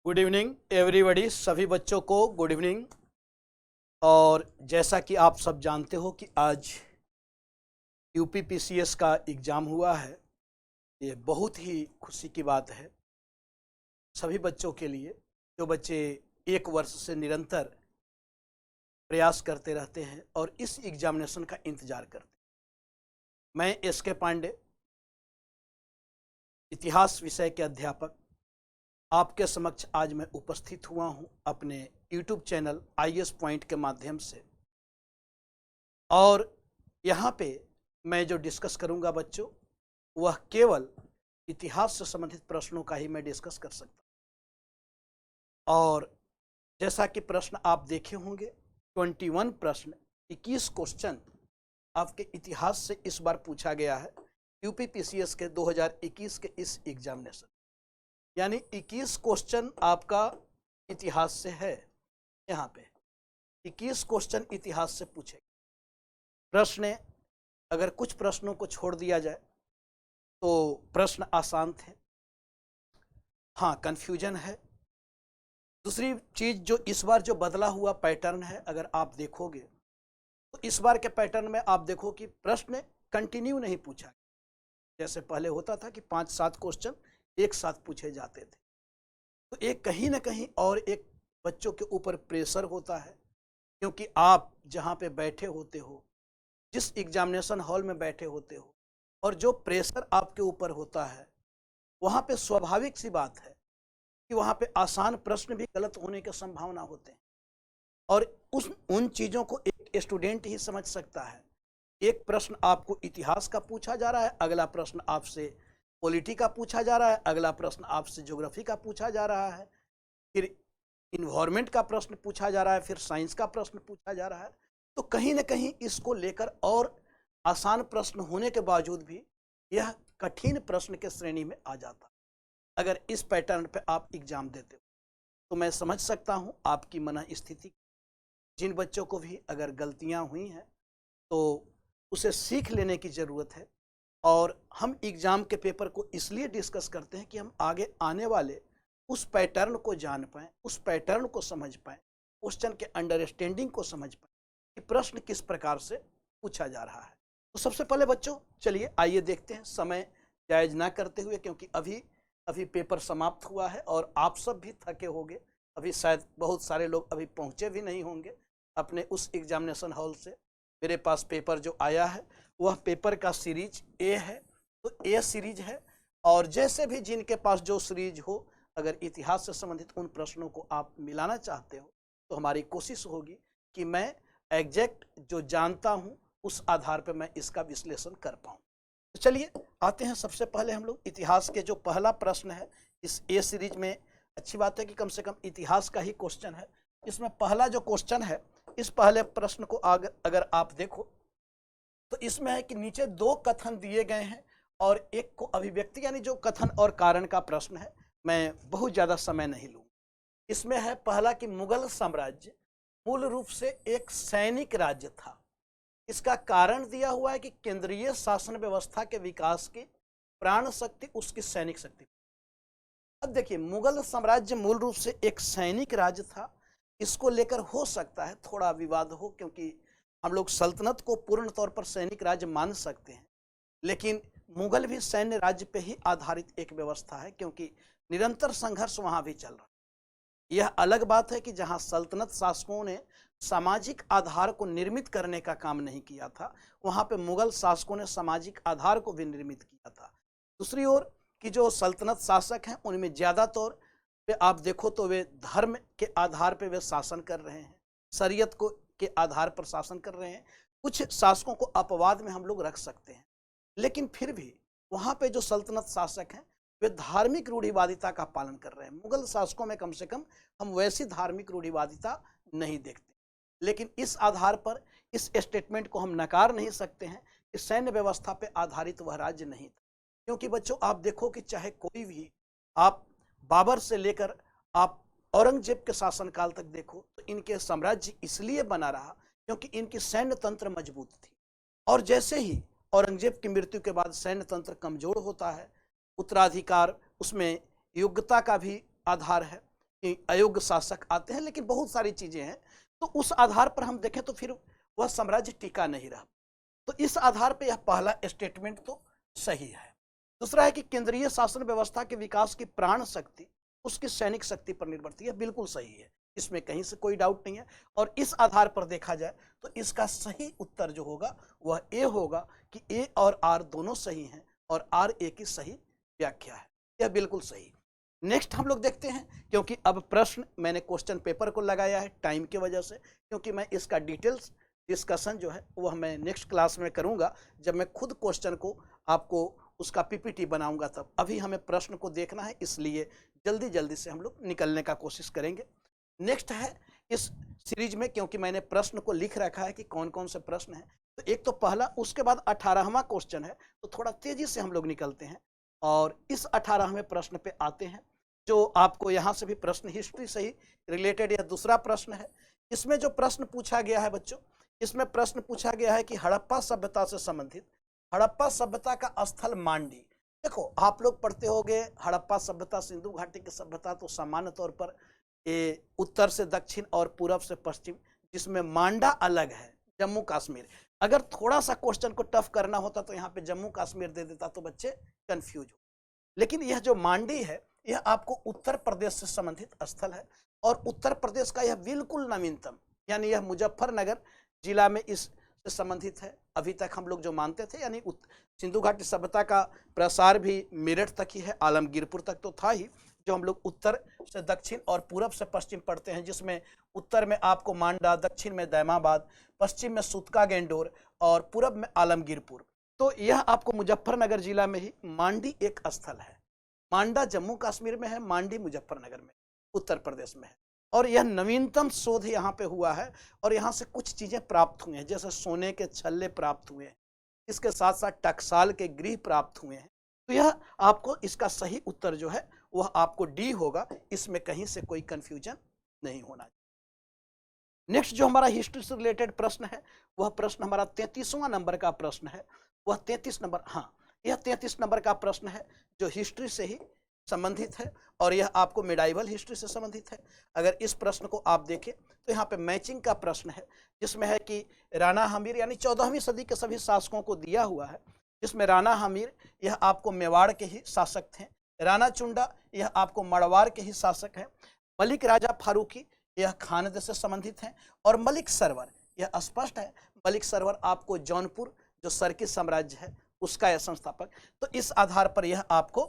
Good evening everybody, सभी बच्चों को गुड इवनिंग। और जैसा कि आप सब जानते हो कि आज यूपीपीसीएस का एग्ज़ाम हुआ है। ये बहुत ही खुशी की बात है सभी बच्चों के लिए जो बच्चे एक वर्ष से निरंतर प्रयास करते रहते हैं और इस एग्जामिनेशन का इंतज़ार करते हैं। मैं एस के पांडे, इतिहास विषय के अध्यापक, आपके समक्ष आज मैं उपस्थित हुआ हूं अपने यूट्यूब चैनल आईएएस पॉइंट के माध्यम से। और यहाँ पे मैं जो डिस्कस करूँगा बच्चों, वह केवल इतिहास से संबंधित प्रश्नों का ही मैं डिस्कस कर सकता हूँ। और जैसा कि प्रश्न आप देखे होंगे 21 प्रश्न, 21 क्वेश्चन आपके इतिहास से इस बार पूछा गया है यूपीपीसीएस के 2021 के इस एग्जामिनेशन। यानी 21 क्वेश्चन आपका इतिहास से है। यहाँ पे 21 क्वेश्चन इतिहास से पूछे प्रश्न। अगर कुछ प्रश्नों को छोड़ दिया जाए तो प्रश्न आसान थे, हाँ कंफ्यूजन है। दूसरी चीज जो इस बार जो बदला हुआ पैटर्न है, अगर आप देखोगे तो इस बार के पैटर्न में आप देखो कि प्रश्न कंटिन्यू नहीं पूछा। जैसे पहले होता था कि 5-7 क्वेश्चन एक साथ पूछे जाते थे, तो एक कहीं ना कहीं और एक बच्चों के ऊपर प्रेशर होता है, क्योंकि आप जहाँ पे बैठे होते हो, जिस एग्जामिनेशन हॉल में बैठे होते हो, और जो प्रेशर आपके ऊपर होता है, वहाँ पे स्वाभाविक सी बात है कि वहाँ पे आसान प्रश्न भी गलत होने की संभावना होते हैं। और उन चीज़ों को एक स्टूडेंट ही समझ सकता है। एक प्रश्न आपको इतिहास का पूछा जा रहा है, अगला प्रश्न आपसे पॉलिटी का पूछा जा रहा है, अगला प्रश्न आपसे ज्योग्राफी का पूछा जा रहा है, फिर इन्वायरमेंट का प्रश्न पूछा जा रहा है, फिर साइंस का प्रश्न पूछा जा रहा है। तो कहीं ना कहीं इसको लेकर और आसान प्रश्न होने के बावजूद भी यह कठिन प्रश्न के श्रेणी में आ जाता। अगर इस पैटर्न पे आप एग्जाम देते हो तो मैं समझ सकता हूँ आपकी मन स्थिति। जिन बच्चों को भी अगर गलतियाँ हुई हैं तो उसे सीख लेने की ज़रूरत है। और हम एग्ज़ाम के पेपर को इसलिए डिस्कस करते हैं कि हम आगे आने वाले उस पैटर्न को जान पाएँ, उस पैटर्न को समझ पाएँ, क्वेश्चन के अंडरस्टैंडिंग को समझ पाएँ कि प्रश्न किस प्रकार से पूछा जा रहा है। तो सबसे पहले बच्चों चलिए आइए देखते हैं, समय जायज़ ना करते हुए, क्योंकि अभी पेपर समाप्त हुआ है और आप सब भी थके होंगे। अभी शायद बहुत सारे लोग अभी पहुँचे भी नहीं होंगे अपने उस एग्जामिनेशन हॉल से। मेरे पास पेपर जो आया है वह पेपर का सीरीज ए है, तो ए सीरीज है। और जैसे भी जिनके पास जो सीरीज हो, अगर इतिहास से संबंधित उन प्रश्नों को आप मिलाना चाहते हो तो हमारी कोशिश होगी कि मैं एग्जैक्ट जो जानता हूँ उस आधार पर मैं इसका विश्लेषण कर पाऊँ। तो चलिए आते हैं। सबसे पहले हम लोग इतिहास के जो पहला प्रश्न है इस ए सीरीज में, अच्छी बात है कि कम से कम इतिहास का ही क्वेश्चन है। इसमें पहला जो क्वेश्चन है, इस पहले प्रश्न को अगर आप देखो तो इसमें है कि नीचे दो कथन दिए गए हैं और एक को अभिव्यक्ति, यानी जो कथन और कारण का प्रश्न है। मैं बहुत ज़्यादा समय नहीं लूँ। इसमें है पहला कि मुगल साम्राज्य मूल रूप से एक सैनिक राज्य था। इसका कारण दिया हुआ है कि केंद्रीय शासन व्यवस्था के विकास की प्राण शक्ति उसकी सैनिक शक्ति। अब देखिए, मुगल साम्राज्य मूल रूप से एक सैनिक राज्य था। इसको लेकर हो सकता है थोड़ा विवाद हो, क्योंकि हम लोग सल्तनत को पूर्ण तौर पर सैनिक राज्य मान सकते हैं, लेकिन मुगल भी सैन्य राज्य पे ही आधारित एक व्यवस्था है, क्योंकि निरंतर संघर्ष वहाँ भी चल रहा है। यह अलग बात है कि जहाँ सल्तनत शासकों ने सामाजिक आधार को निर्मित करने का काम नहीं किया था, वहाँ पे मुगल शासकों ने सामाजिक आधार को भी निर्मित किया था। दूसरी ओर कि जो सल्तनत शासक हैं उनमें ज़्यादातर पे आप देखो तो वे धर्म के आधार पे वे शासन कर रहे हैं, शरीयत को के आधार पर शासन कर रहे हैं। कुछ शासकों को अपवाद में हम लोग रख सकते हैं, लेकिन फिर भी वहाँ पे जो सल्तनत शासक हैं वे धार्मिक रूढ़िवादिता का पालन कर रहे हैं। मुगल शासकों में कम से कम हम वैसी धार्मिक रूढ़िवादिता नहीं देखते। लेकिन इस आधार पर इस स्टेटमेंट को हम नकार नहीं सकते हैं कि सैन्य व्यवस्था पर आधारित वह राज्य नहीं था। क्योंकि बच्चों आप देखो कि चाहे कोई भी, आप बाबर से लेकर आप औरंगजेब के शासनकाल तक देखो, तो इनके साम्राज्य इसलिए बना रहा क्योंकि इनकी सैन्य तंत्र मजबूत थी। और जैसे ही औरंगजेब की मृत्यु के बाद सैन्य तंत्र कमजोर होता है, उत्तराधिकार उसमें योग्यता का भी आधार है, कि अयोग्य शासक आते हैं, लेकिन बहुत सारी चीजें हैं। तो उस आधार पर हम देखें तो फिर वह साम्राज्य टिका नहीं रहा। तो इस आधार पर यह पहला स्टेटमेंट तो सही है। दूसरा है कि केंद्रीय शासन व्यवस्था के विकास की प्राण शक्ति उसकी सैनिक शक्ति पर निर्भर थी। यह बिल्कुल सही है, इसमें कहीं से कोई डाउट नहीं है। और इस आधार पर देखा जाए तो इसका सही उत्तर जो होगा वह ए होगा कि ए और आर दोनों सही हैं और आर ए की सही व्याख्या है। यह बिल्कुल सही। नेक्स्ट हम लोग देखते हैं, क्योंकि अब प्रश्न मैंने क्वेश्चन पेपर को लगाया है टाइम की वजह से, क्योंकि मैं इसका डिटेल्स डिस्कशन जो है वह मैं नेक्स्ट क्लास में करूंगा, जब मैं खुद क्वेश्चन को आपको उसका पीपीटी बनाऊंगा तब। अभी हमें प्रश्न को देखना है, इसलिए जल्दी जल्दी से हम लोग निकलने का कोशिश करेंगे। नेक्स्ट है इस सीरीज में, क्योंकि मैंने प्रश्न को लिख रखा है कि कौन कौन से प्रश्न हैं, तो एक तो पहला, उसके बाद 18वां क्वेश्चन है, तो थोड़ा तेजी से हम लोग निकलते हैं और इस 18वें प्रश्न पे आते हैं, जो आपको यहाँ से भी प्रश्न हिस्ट्री से ही रिलेटेड या दूसरा प्रश्न है। इसमें जो प्रश्न पूछा गया है बच्चों, इसमें प्रश्न पूछा गया है कि हड़प्पा सभ्यता से संबंधित, हड़प्पा सभ्यता का स्थल मांडी। देखो आप लोग पढ़ते होंगे हड़प्पा सभ्यता, सिंधु घाटी की सभ्यता तो सामान्य तौर पर ये उत्तर से दक्षिण और पूरब से पश्चिम, जिसमें मांडा अलग है, जम्मू कश्मीर। अगर थोड़ा सा क्वेश्चन को टफ करना होता तो यहाँ पे जम्मू कश्मीर दे देता तो बच्चे कंफ्यूज हो। लेकिन यह जो मांडी है यह आपको उत्तर प्रदेश से संबंधित स्थल है, और उत्तर प्रदेश का यह बिल्कुल नवीनतम, यानी यह मुजफ्फरनगर जिला में इससे संबंधित है। अभी तक हम लोग जो मानते थे, यानी सिंधु घाटी सभ्यता का प्रसार भी मेरठ तक ही है, आलमगीरपुर तक तो था ही, जो हम लोग उत्तर से दक्षिण और पूरब से पश्चिम पढ़ते हैं, जिसमें उत्तर में आपको मांडा, दक्षिण में दैमाबाद, पश्चिम में सुतका गेंडोर और पूरब में आलमगीरपुर। तो यह आपको मुजफ्फरनगर जिला में ही मांडी एक स्थल है। मांडा जम्मू कश्मीर में है, मांडी मुजफ्फरनगर में उत्तर प्रदेश में है। और यह नवीनतम शोध यहाँ पे हुआ है, और यहाँ से कुछ चीजें प्राप्त हुई हैं, जैसे सोने के छल्ले प्राप्त हुए हैं, इसके साथ साथ टकसाल के गृह प्राप्त हुए हैं। तो यह आपको इसका सही उत्तर जो है वह आपको डी होगा, इसमें कहीं से कोई कंफ्यूजन नहीं होना। नेक्स्ट जो हमारा हिस्ट्री से रिलेटेड प्रश्न है, वह प्रश्न हमारा 33वां नंबर का प्रश्न है। वह 33 नंबर, हाँ यह 33 नंबर का प्रश्न है जो हिस्ट्री से ही संबंधित है, और यह आपको मिडाइवल हिस्ट्री से संबंधित है। अगर इस प्रश्न को आप देखें तो यहाँ पे मैचिंग का प्रश्न है, जिसमें है कि राणा हमीर यानी 14वीं सदी के सभी शासकों को दिया हुआ है, जिसमें राणा हमीर यह आपको मेवाड़ के ही शासक थे, राणा चुंडा यह आपको मड़वार के ही शासक हैं, मलिक राजा फारूकी यह खानद से संबंधित हैं, और मलिक सरवर यह स्पष्ट है, मलिक सरवर आपको जौनपुर जो सरकी साम्राज्य है उसका यह संस्थापक। तो इस आधार पर यह आपको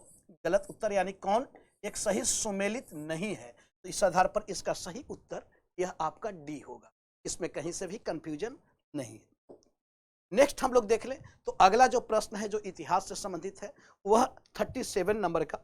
गलत उत्तर, यानी कौन एक सही सुमेलित नहीं है, तो इस आधार पर इसका सही उत्तर यह आपका डी होगा, इसमें कहीं से भी कंफ्यूजन नहीं है। नेक्स्ट हम लोग देख लें तो अगला जो प्रश्न है जो इतिहास से संबंधित है वह 37 नंबर का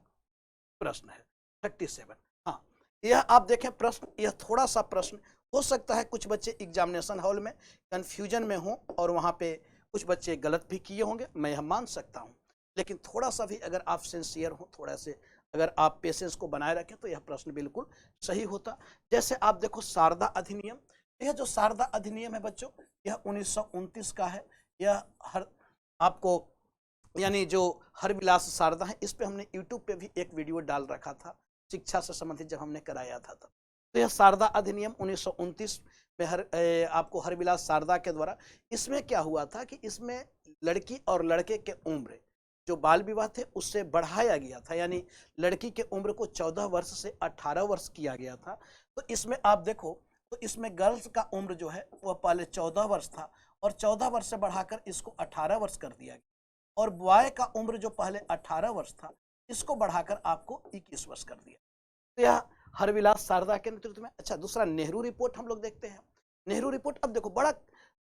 प्रश्न है। 37, हाँ यह आप देखें प्रश्न, यह थोड़ा सा प्रश्न हो सकता है कुछ बच्चे एग्जामिनेशन हॉल में कंफ्यूजन में हों और वहाँ पे कुछ बच्चे गलत भी किए होंगे, मैं यह मान सकता हूँ, लेकिन थोड़ा सा भी अगर आप सिंसियर हो, थोड़ा से अगर आप पेशेंस को बनाए रखें तो यह प्रश्न बिल्कुल सही होता। जैसे आप देखो शारदा अधिनियम, यह जो शारदा अधिनियम है बच्चों यह 1929 का है। यह हर आपको यानी जो हरविलास शारदा है, इस पे हमने यूट्यूब पे भी एक वीडियो डाल रखा था शिक्षा से संबंधित, जब हमने कराया था तब। तो यह शारदा अधिनियम 1929 में आपको हरविलास शारदा के द्वारा, इसमें क्या हुआ था कि इसमें लड़की और लड़के के उम्र जो बाल विवाह थे उससे बढ़ाया गया था, यानी लड़की के उम्र को 14 वर्ष से 18 वर्ष किया गया था। तो इसमें आप देखो तो इसमें गर्ल्स का उम्र जो है वह पहले 14 वर्ष था और 14 वर्ष से बढ़ाकर इसको 18 वर्ष कर दिया गया, और बॉय का उम्र जो पहले 18 वर्ष था इसको बढ़ाकर आपको 21 वर्ष कर दिया। तो यह हरविलास शारदा के नेतृत्व में। अच्छा, दूसरा नेहरू रिपोर्ट हम लोग देखते हैं। नेहरू रिपोर्ट, अब देखो बड़ा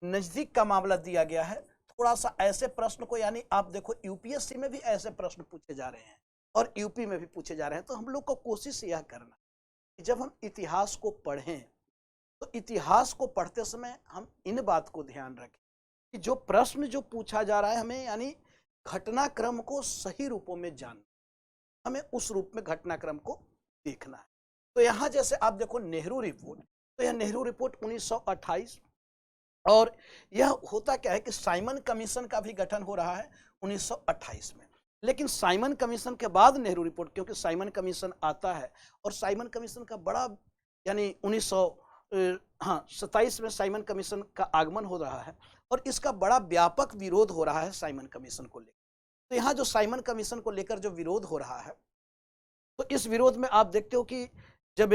नजदीक का मामला दिया गया है, थोड़ा सा ऐसे प्रश्न को, यानी आप देखो यूपीएससी में भी ऐसे प्रश्न पूछे जा रहे हैं और यूपी में भी पूछे जा रहे हैं। तो हम लोग को कोशिश यह करना कि जब हम इतिहास को पढ़ें तो इतिहास को पढ़ते समय हम इन बात को ध्यान रखें कि जो प्रश्न जो पूछा जा रहा है हमें, यानी घटनाक्रम को सही रूपों में जानना, हमें उस रूप में घटनाक्रम को देखना है। तो यहाँ जैसे आप देखो नेहरू रिपोर्ट, तो यह नेहरू रिपोर्ट 1928, और यह होता क्या है कि साइमन कमीशन का भी गठन हो रहा है 1928 में। लेकिन साइमन कमीशन के बाद नेहरू रिपोर्ट, क्योंकि साइमन कमीशन आता है और साइमन कमीशन का बड़ा यानी 1927 में साइमन कमीशन का आगमन हो रहा है और इसका बड़ा व्यापक विरोध हो रहा है साइमन कमीशन को लेकर। तो यहाँ जो साइमन कमीशन को लेकर जो विरोध हो रहा है, तो इस विरोध में आप देखते हो कि जब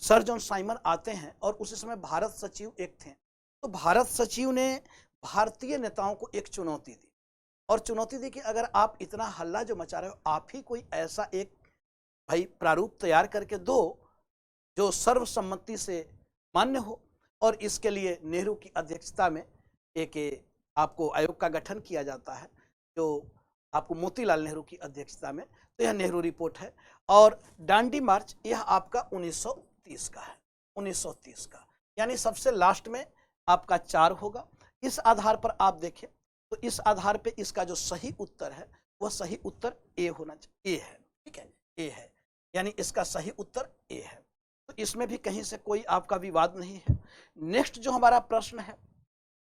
सर जॉन साइमन आते हैं और उसी समय भारत सचिव एक थे, तो भारत सचिव ने भारतीय नेताओं को एक चुनौती दी और चुनौती दी कि अगर आप इतना हल्ला जो मचा रहे हो, आप ही कोई ऐसा एक भाई प्रारूप तैयार करके दो जो सर्वसम्मति से मान्य हो। और इसके लिए नेहरू की अध्यक्षता में एक आपको आयोग का गठन किया जाता है, जो आपको मोतीलाल नेहरू की अध्यक्षता में। तो यह नेहरू रिपोर्ट है। और डांडी मार्च यह आपका 1930 का है, 1930 का, यानी सबसे लास्ट में आपका 4 होगा। इस आधार पर आप देखें तो इस आधार पे इसका जो सही उत्तर है वह सही उत्तर ए होना चाहिए, ए है, ठीक है, ए है, यानी इसका सही उत्तर ए है। तो इसमें भी कहीं से कोई आपका विवाद नहीं है। नेक्स्ट जो हमारा प्रश्न है,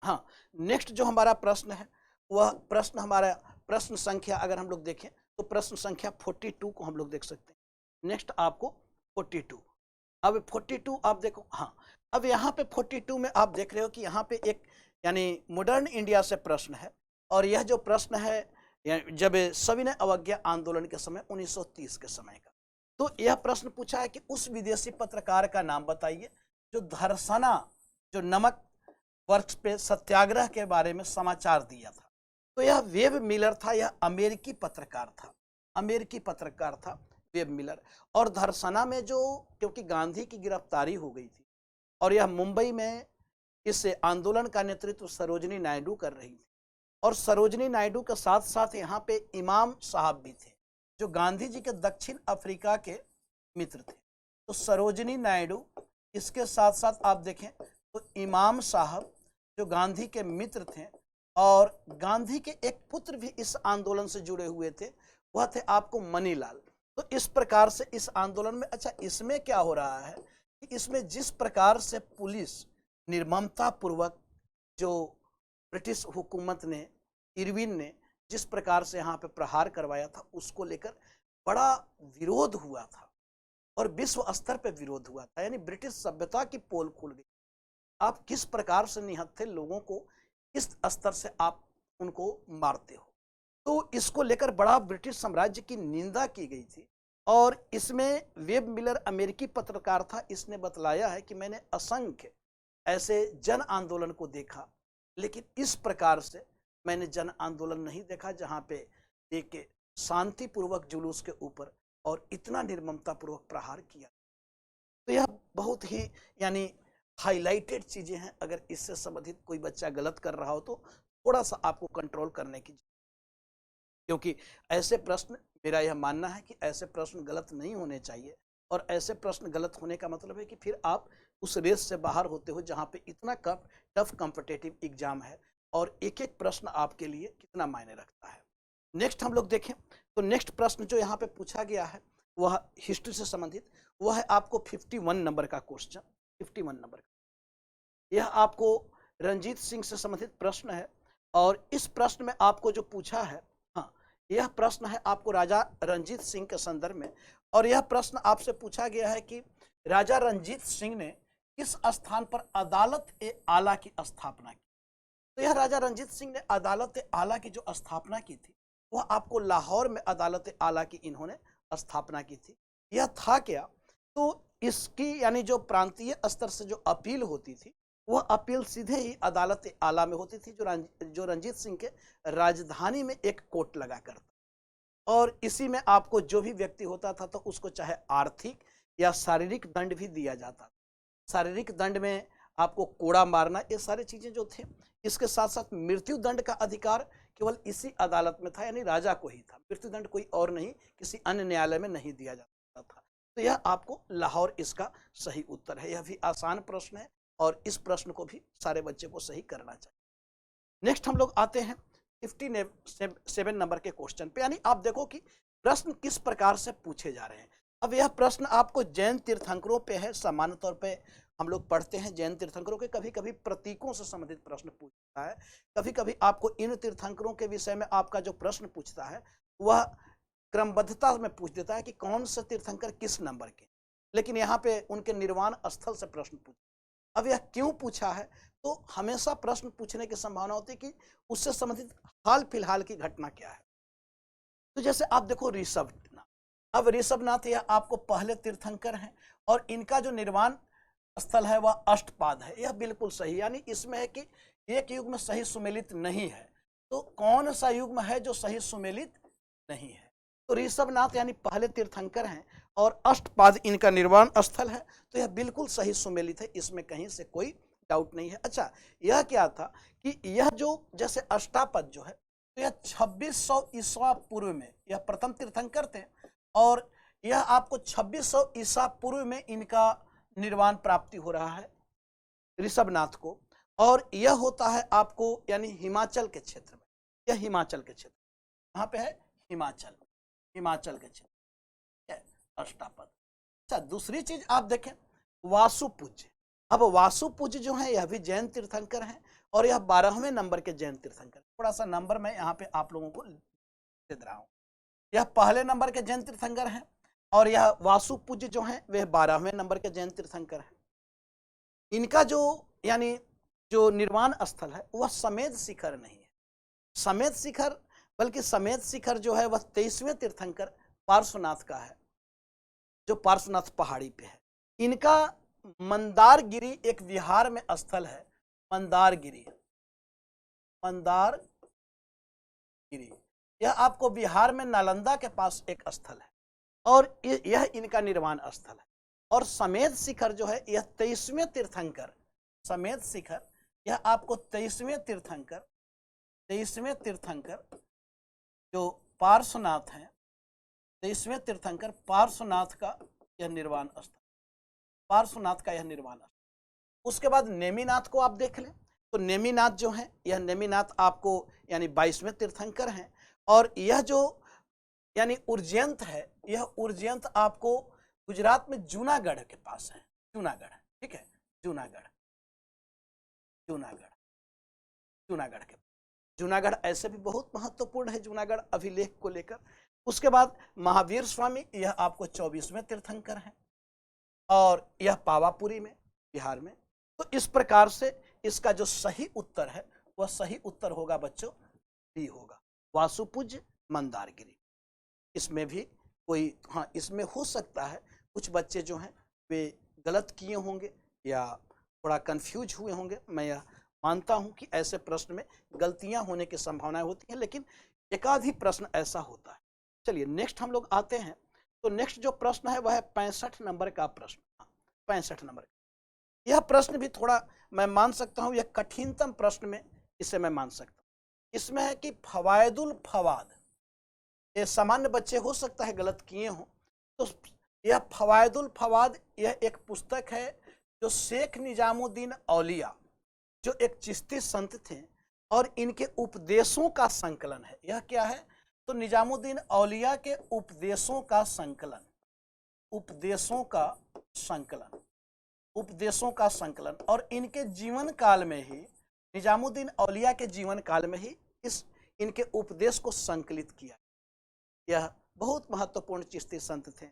हाँ, नेक्स्ट जो हमारा प्रश्न है वह प्रश्न हमारा प्रश्न संख्या, अगर हम लोग देखें तो प्रश्न संख्या 42 को हम लोग देख सकते हैं। नेक्स्ट आपको 42, अब 42 आप देखो, हाँ, अब यहाँ पे 42 में आप देख रहे हो कि यहाँ पे एक यानी मॉडर्न इंडिया से प्रश्न है और यह जो प्रश्न है जब सविनय अवज्ञा आंदोलन के समय 1930 के समय का। तो यह प्रश्न पूछा है कि उस विदेशी पत्रकार का नाम बताइए जो धरसना, जो नमक वर्क्स पे सत्याग्रह के बारे में समाचार दिया था। तो यह वेब मिलर था, यह अमेरिकी पत्रकार था, अमेरिकी पत्रकार था वेब मिलर। और धरसना में जो, क्योंकि गांधी की गिरफ्तारी हो गई थी और यह मुंबई में इस आंदोलन का नेतृत्व सरोजनी नायडू कर रही थी और सरोजनी नायडू के साथ साथ यहाँ पे इमाम साहब भी थे जो गांधी जी के दक्षिण अफ्रीका के मित्र थे। तो सरोजनी नायडू, इसके साथ साथ आप देखें तो इमाम साहब जो गांधी के मित्र थे और गांधी के एक पुत्र भी इस आंदोलन से जुड़े हुए थे, वह थे आपको मनीलाल। तो इस प्रकार से इस आंदोलन में, अच्छा इसमें क्या हो रहा है कि इसमें जिस प्रकार से पुलिस निर्ममता पूर्वक, जो ब्रिटिश हुकूमत ने, इरविन ने जिस प्रकार से यहाँ पे प्रहार करवाया था, उसको लेकर बड़ा विरोध हुआ था और विश्व स्तर पे विरोध हुआ था, यानी ब्रिटिश सभ्यता की पोल खुल गई। आप किस प्रकार से निहत्थे लोगों को किस स्तर से आप उनको मारते हो। तो इसको लेकर बड़ा ब्रिटिश साम्राज्य की निंदा की गई थी। और इसमें वेब मिलर अमेरिकी पत्रकार था, इसने बतलाया है कि मैंने असंख्य ऐसे जन आंदोलन को देखा, लेकिन इस प्रकार से मैंने जन आंदोलन नहीं देखा जहां पे एक शांतिपूर्वक जुलूस के ऊपर और इतना निर्ममता पूर्वक प्रहार किया। तो यह बहुत ही यानी हाईलाइटेड चीजें हैं। अगर इससे संबंधित कोई बच्चा गलत कर रहा हो तो थोड़ा सा आपको कंट्रोल करने की, क्योंकि ऐसे प्रश्न, मेरा यह मानना है कि ऐसे प्रश्न गलत नहीं होने चाहिए और ऐसे प्रश्न गलत होने का मतलब है कि फिर आप उस रेस से बाहर होते हो जहाँ पे इतना टफ कॉम्पिटिटिव एग्जाम है और एक एक प्रश्न आपके लिए कितना मायने रखता है। नेक्स्ट हम लोग देखें तो नेक्स्ट प्रश्न जो यहाँ पे पूछा गया है वह हिस्ट्री से संबंधित, वह है आपको 51 नंबर का क्वेश्चन, 51 नंबर का। यह आपको रंजीत सिंह से संबंधित प्रश्न है और इस प्रश्न में आपको जो पूछा है, हाँ, यह प्रश्न है आपको राजा रंजीत सिंह के संदर्भ में। और यह प्रश्न आपसे पूछा गया है कि राजा रंजीत सिंह ने किस स्थान पर अदालत-ए-आला की स्थापना की। तो यह राजा रंजीत सिंह ने अदालत-ए-आला की जो स्थापना की थी वह आपको लाहौर में अदालत-ए-आला की इन्होंने स्थापना की थी। यह था क्या, तो इसकी यानी जो प्रांतीय स्तर से जो अपील होती थी वह अपील सीधे ही अदालत-ए-आला में होती थी, जो रंजीत सिंह के राजधानी में एक कोर्ट लगा करता और इसी में आपको जो भी व्यक्ति होता था तो उसको चाहे आर्थिक या शारीरिक दंड भी दिया जाता था। शारीरिक दंड में आपको कोड़ा मारना, ये सारी चीजें जो थे। इसके साथ साथ मृत्यु दंड का अधिकार केवल इसी अदालत में था, यानी राजा को ही था। मृत्यु दंड कोई और नहीं, किसी अन्य न्यायालय में नहीं दिया जाता था। तो यह आपको लाहौर इसका सही उत्तर है। यह भी आसान प्रश्न है और इस प्रश्न को भी सारे बच्चे को सही करना चाहिए। नेक्स्ट हम लोग आते हैं 57 नंबर के क्वेश्चन पे, यानी आप देखो कि प्रश्न किस प्रकार से पूछे जा रहे हैं। अब यह प्रश्न आपको जैन तीर्थंकरों पे है। सामान्य तौर पे हम लोग पढ़ते हैं जैन तीर्थंकरों के, कभी कभी प्रतीकों से संबंधित प्रश्न पूछता है, कभी कभी आपको इन तीर्थंकरों के विषय में आपका जो प्रश्न पूछता है वह क्रमबद्धता में पूछ देता है कि कौन से तीर्थंकर किस नंबर के, लेकिन यहाँ पे उनके निर्वाण स्थल से प्रश्न पूछा। अब यह क्यों पूछा है, तो हमेशा प्रश्न पूछने की संभावना होती है कि उससे संबंधित हाल फिलहाल की घटना क्या है। तो जैसे आप देखो ऋषभनाथ, अब ऋषभनाथ यह आपको पहले तीर्थंकर हैं और इनका जो निर्वाण स्थल है वह अष्टपाद है, यह बिल्कुल सही, यानी इसमें है कि एक युग में सही सुमेलित नहीं है। तो कौन सा युग्म है जो सही सुमेलित नहीं है, तो ऋषभनाथ यानी पहले तीर्थंकर हैं और अष्टपाद इनका निर्वाण स्थल है, तो यह बिल्कुल सही सुमेलित है, इसमें कहीं से कोई डाउट नहीं है। अच्छा, यह क्या था कि यह जो जैसे अष्टापद जो है, तो यह 2600 ईसा पूर्व में यह प्रथम तीर्थंकर थे और यह आपको 2600 ईसा पूर्व में इनका निर्वाण प्राप्ति हो रहा है ऋषभनाथ को, और यह होता है आपको यानी हिमाचल के क्षेत्र में, यह हिमाचल के क्षेत्र, कहाँ पे है, हिमाचल, हिमाचल के क्षेत्र अष्टापद। अच्छा, दूसरी चीज आप देखें वासुपूज्य, अब वासुपूज्य जो है यह भी जैन तीर्थंकर हैं और यह 12वें नंबर के जैन तीर्थंकर। थोड़ा सा नंबर मैं यहाँ पे आप लोगों को दे रहा हूँ, यह पहले नंबर के जैन तीर्थंकर हैं और यह वासुपूज्य जो हैं वे 12वें नंबर के जैन तीर्थंकर हैं। इनका जो यानी जो निर्वाण स्थल है वह समेत शिखर नहीं है, समेत शिखर, बल्कि समेत शिखर जो है वह 23वें तीर्थंकर पार्श्वनाथ का है, जो पार्श्वनाथ पहाड़ी पे है। इनका मंदारगिरी एक बिहार में स्थल है, मंदारगिरी, मंदारगिरी यह आपको बिहार में नालंदा के पास एक स्थल है और यह इनका निर्वाण स्थल है। और समेत शिखर जो है यह 23वें तीर्थंकर, समेत शिखर यह आपको 23वें तीर्थंकर, 23वें तीर्थंकर जो पार्श्वनाथ हैं, 23वें तीर्थंकर पार्श्वनाथ का यह निर्वाण स्थल, पार्श्वनाथ का यह निर्वाण स्थल। उसके बाद नेमिनाथ को आप देख लें, तो नेमिनाथ जो है यह नेमिनाथ आपको यानी 22वें तीर्थंकर हैं और यह जो यानी उज्जैन है, यह उज्जैन आपको गुजरात में जूनागढ़ के पास है, जूनागढ़, ठीक है, जूनागढ़, जूनागढ़, जूनागढ़ के, जूनागढ़ ऐसे भी बहुत महत्वपूर्ण है जूनागढ़ अभिलेख को लेकर। उसके बाद महावीर स्वामी यह आपको 24वें तीर्थंकर हैं और यह पावापुरी में बिहार में। तो इस प्रकार से इसका जो सही उत्तर है वह सही उत्तर होगा बच्चों डी होगा, वासुपूज्य मंदारगिरी। इसमें भी कोई, हाँ इसमें हो सकता है कुछ बच्चे जो हैं वे गलत किए होंगे या थोड़ा कंफ्यूज हुए होंगे, मैं यह मानता हूं कि ऐसे प्रश्न में गलतियां होने की संभावनाएं होती हैं, लेकिन एकाध ही प्रश्न ऐसा होता है। चलिए नेक्स्ट हम लोग आते हैं, तो नेक्स्ट जो प्रश्न है वह है 65 नंबर का प्रश्न, 65 नंबर। यह प्रश्न भी थोड़ा मैं मान सकता हूं, यह कठिनतम प्रश्न में इसे मैं मान सकता हूं। इसमें है कि फवायदुल फवाद, ये सामान्य बच्चे हो सकता है गलत किए हों, तो यह फवायदुल फवाद यह एक पुस्तक है जो शेख निजामुद्दीन औलिया जो एक चिश्ती संत थे और इनके उपदेशों का संकलन है। यह क्या है, तो निजामुद्दीन औलिया के उपदेशों का संकलन, उपदेशों का संकलन, उपदेशों का संकलन, और इनके जीवन काल में ही, निजामुद्दीन औलिया के जीवन काल में ही इस इनके उपदेश को संकलित किया। यह बहुत महत्वपूर्ण चिश्ती संत थे।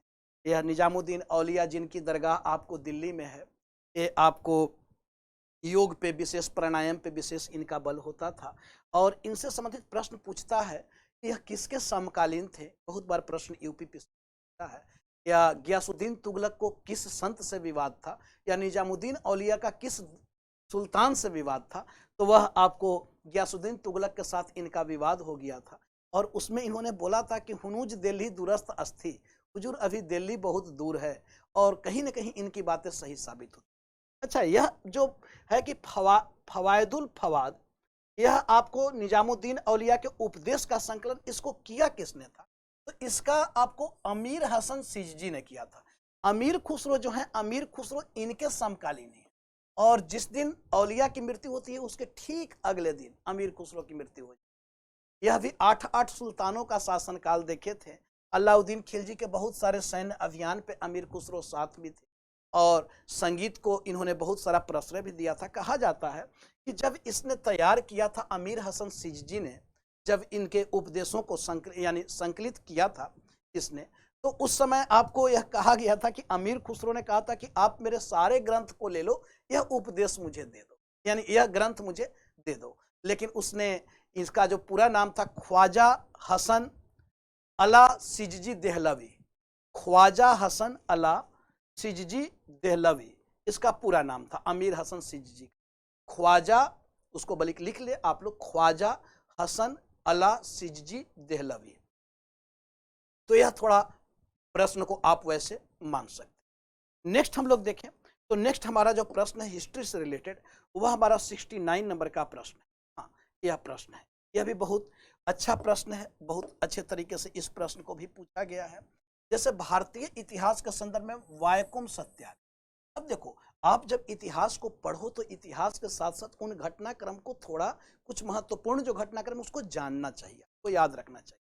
यह निजामुद्दीन औलिया जिनकी दरगाह आपको दिल्ली में है, ये आपको योग पे विशेष, प्राणायाम पे विशेष इनका बल होता था और इनसे संबंधित प्रश्न पूछता है कि यह किसके समकालीन थे। बहुत बार प्रश्न यूपी पे पूछता है, या गियासुद्दीन तुगलक को किस संत से विवाद था, या निजामुद्दीन औलिया का किस सुल्तान से विवाद था, तो वह आपको गियासुद्दीन तुगलक के साथ इनका विवाद हो गया था और उसमें इन्होंने बोला था कि हुनूज दिल्ली दूरस्थ अस्थि, हुजूर अभी दिल्ली बहुत दूर है, और कहीं ना कहीं इनकी बातें सही साबित होती। अच्छा, यह जो है कि फवायदुल फवाद, यह आपको निजामुद्दीन औलिया के उपदेश का संकलन, इसको किया किसने था, तो इसका आपको अमीर हसन सिजजी ने किया था। अमीर खुसरो जो है, अमीर खुसरो इनके समकालीन है और जिस दिन औलिया की मृत्यु होती है उसके ठीक अगले दिन अमीर खुसरो की मृत्यु हुई। यह भी 8 सुल्तानों का शासनकाल देखे थे। अलाउद्दीन खिलजी के बहुत सारे सैन्य अभियान पे अमीर खुसरो साथ भी थे और संगीत को इन्होंने बहुत सारा प्रश्रय भी दिया था। कहा जाता है कि जब इसने तैयार किया था, अमीर हसन सिजजी ने जब इनके उपदेशों को यानी संकलित किया था इसने, तो उस समय आपको यह कहा गया था कि अमीर खुसरो ने कहा था कि आप मेरे सारे ग्रंथ को ले लो, यह उपदेश मुझे दे दो, यानी यह ग्रंथ मुझे दे दो। लेकिन उसने, इसका जो पूरा नाम था ख्वाजा हसन अला सिजजी देहलवी, ख्वाजा हसन अला सिजजी देहलवी, इसका पूरा नाम था अमीर हसन सिजजी। ख्वाजा, उसको बल्कि लिख ले आप लोग, ख्वाजा हसन अला सिजजी देहलवी। तो यह थोड़ा प्रश्न को आप वैसे मान सकते। नेक्स्ट हम लोग देखें तो नेक्स्ट हमारा जो प्रश्न है हिस्ट्री से रिलेटेड, वह हमारा 69 नंबर का प्रश्न है। हाँ, यह प्रश्न है, यह भी बहुत अच्छा प्रश्न है, बहुत अच्छे तरीके से इस प्रश्न को भी पूछा गया है। जैसे भारतीय इतिहास के संदर्भ में वायकोम सत्याग्रह। अब देखो, आप जब इतिहास को पढ़ो तो इतिहास के साथ साथ उन घटनाक्रम को थोड़ा, कुछ महत्वपूर्ण जो घटनाक्रम उसको जानना चाहिए, उसको याद रखना चाहिए।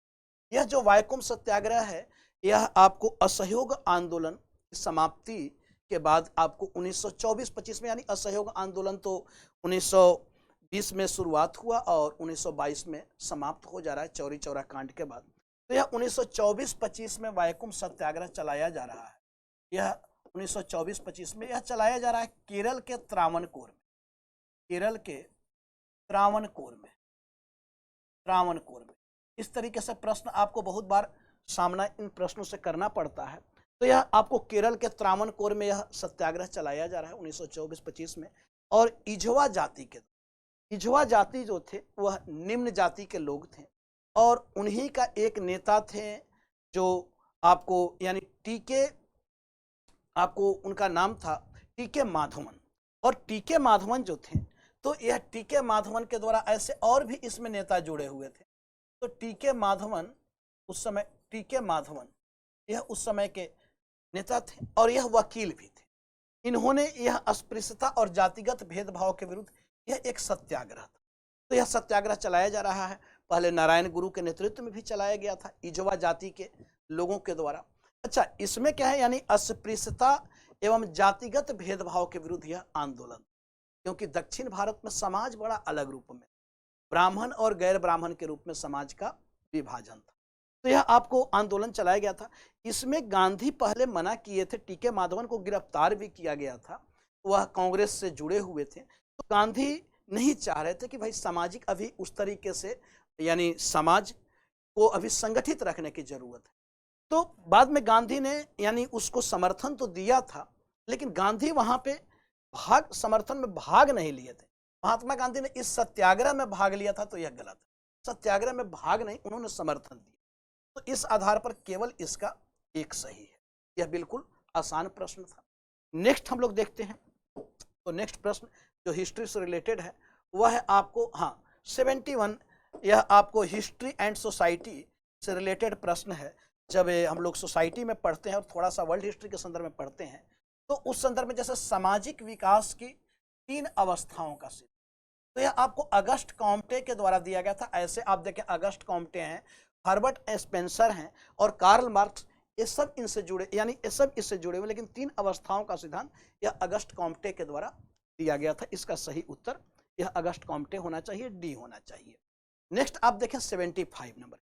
यह जो वायकोम सत्याग्रह है, यह आपको असहयोग आंदोलन की समाप्ति के बाद आपको 1924-25 में, यानी असहयोग आंदोलन तो 1920 में शुरुआत हुआ और 1922 में समाप्त हो जा रहा है चौरी चौरा कांड के बाद। तो यह 1924-25 में वायकोम सत्याग्रह चलाया जा रहा है। यह 1924-25 में यह चलाया जा रहा है केरल के त्रावणकोर में, केरल के त्रावणकोर में, त्रावणकोर में। इस तरीके से प्रश्न आपको बहुत बार सामना इन प्रश्नों से करना पड़ता है। तो यह आपको केरल के त्रावणकोर में यह सत्याग्रह चलाया जा रहा है 1924-25 में। और इझवा जाति के, इझवा जाति जो थे वह निम्न जाति के लोग थे और उन्हीं का एक नेता थे जो आपको, यानी टीके, आपको उनका नाम था टीके माधवन। और टीके माधवन जो थे, तो यह टीके माधवन के द्वारा ऐसे और भी इसमें नेता जुड़े हुए थे। तो टीके माधवन उस समय, टीके माधवन यह उस समय के नेता थे और यह वकील भी थे। इन्होंने यह अस्पृश्यता और जातिगत भेदभाव के विरुद्ध यह एक सत्याग्रह था। तो यह सत्याग्रह चलाया जा रहा है, पहले नारायण गुरु के नेतृत्व में भी चलाया गया था इझवा जाति के लोगों के द्वारा। अच्छा, इसमें क्या है, यानी अस्पृश्यता एवं जातिगत भेदभाव के विरुद्ध यह आंदोलन, क्योंकि दक्षिण भारत में समाज बड़ा अलग रूप में, ब्राह्मण और गैर ब्राह्मण के रूप में समाज का विभाजन था। तो यह आपको आंदोलन चलाया गया था। इसमें गांधी पहले मना किए थे, टीके माधवन को गिरफ्तार भी किया गया था, वह कांग्रेस से जुड़े हुए थे। तो गांधी नहीं चाह रहे थे कि भाई सामाजिक अभी उस तरीके से, यानी समाज को अभी संगठित रखने की जरूरत है। तो बाद में गांधी ने, यानी उसको समर्थन तो दिया था, लेकिन गांधी वहां पे समर्थन में भाग नहीं लिए थे। महात्मा गांधी ने इस सत्याग्रह में भाग लिया था, तो यह गलत है। सत्याग्रह में भाग नहीं, उन्होंने समर्थन दिया। तो इस आधार पर केवल इसका एक सही है। यह बिल्कुल आसान प्रश्न था। नेक्स्ट हम लोग देखते हैं। तो नेक्स्ट प्रश्न जो हिस्ट्री से रिलेटेड है वह है आपको, हाँ, 71, यह आपको हिस्ट्री एंड सोसाइटी से रिलेटेड प्रश्न है। जब हम लोग सोसाइटी में पढ़ते हैं और थोड़ा सा वर्ल्ड हिस्ट्री के संदर्भ में पढ़ते हैं, तो उस संदर्भ में जैसे सामाजिक विकास की 3 अवस्थाओं का सिद्ध, तो यह आपको अगस्ट कॉम्टे के द्वारा दिया गया था। ऐसे आप देखें, अगस्ट कॉम्टे हैं, हर्बर्ट स्पेंसर हैं और कार्ल मार्क्स, ये सब इनसे जुड़े, यानी ये सब इससे जुड़े हुए, लेकिन 3 अवस्थाओं का सिद्धांत यह अगस्ट कॉम्टे के द्वारा दिया गया था। इसका सही उत्तर यह अगस्ट कॉम्टे होना चाहिए, डी होना चाहिए। नेक्स्ट आप देखें 75 नंबर।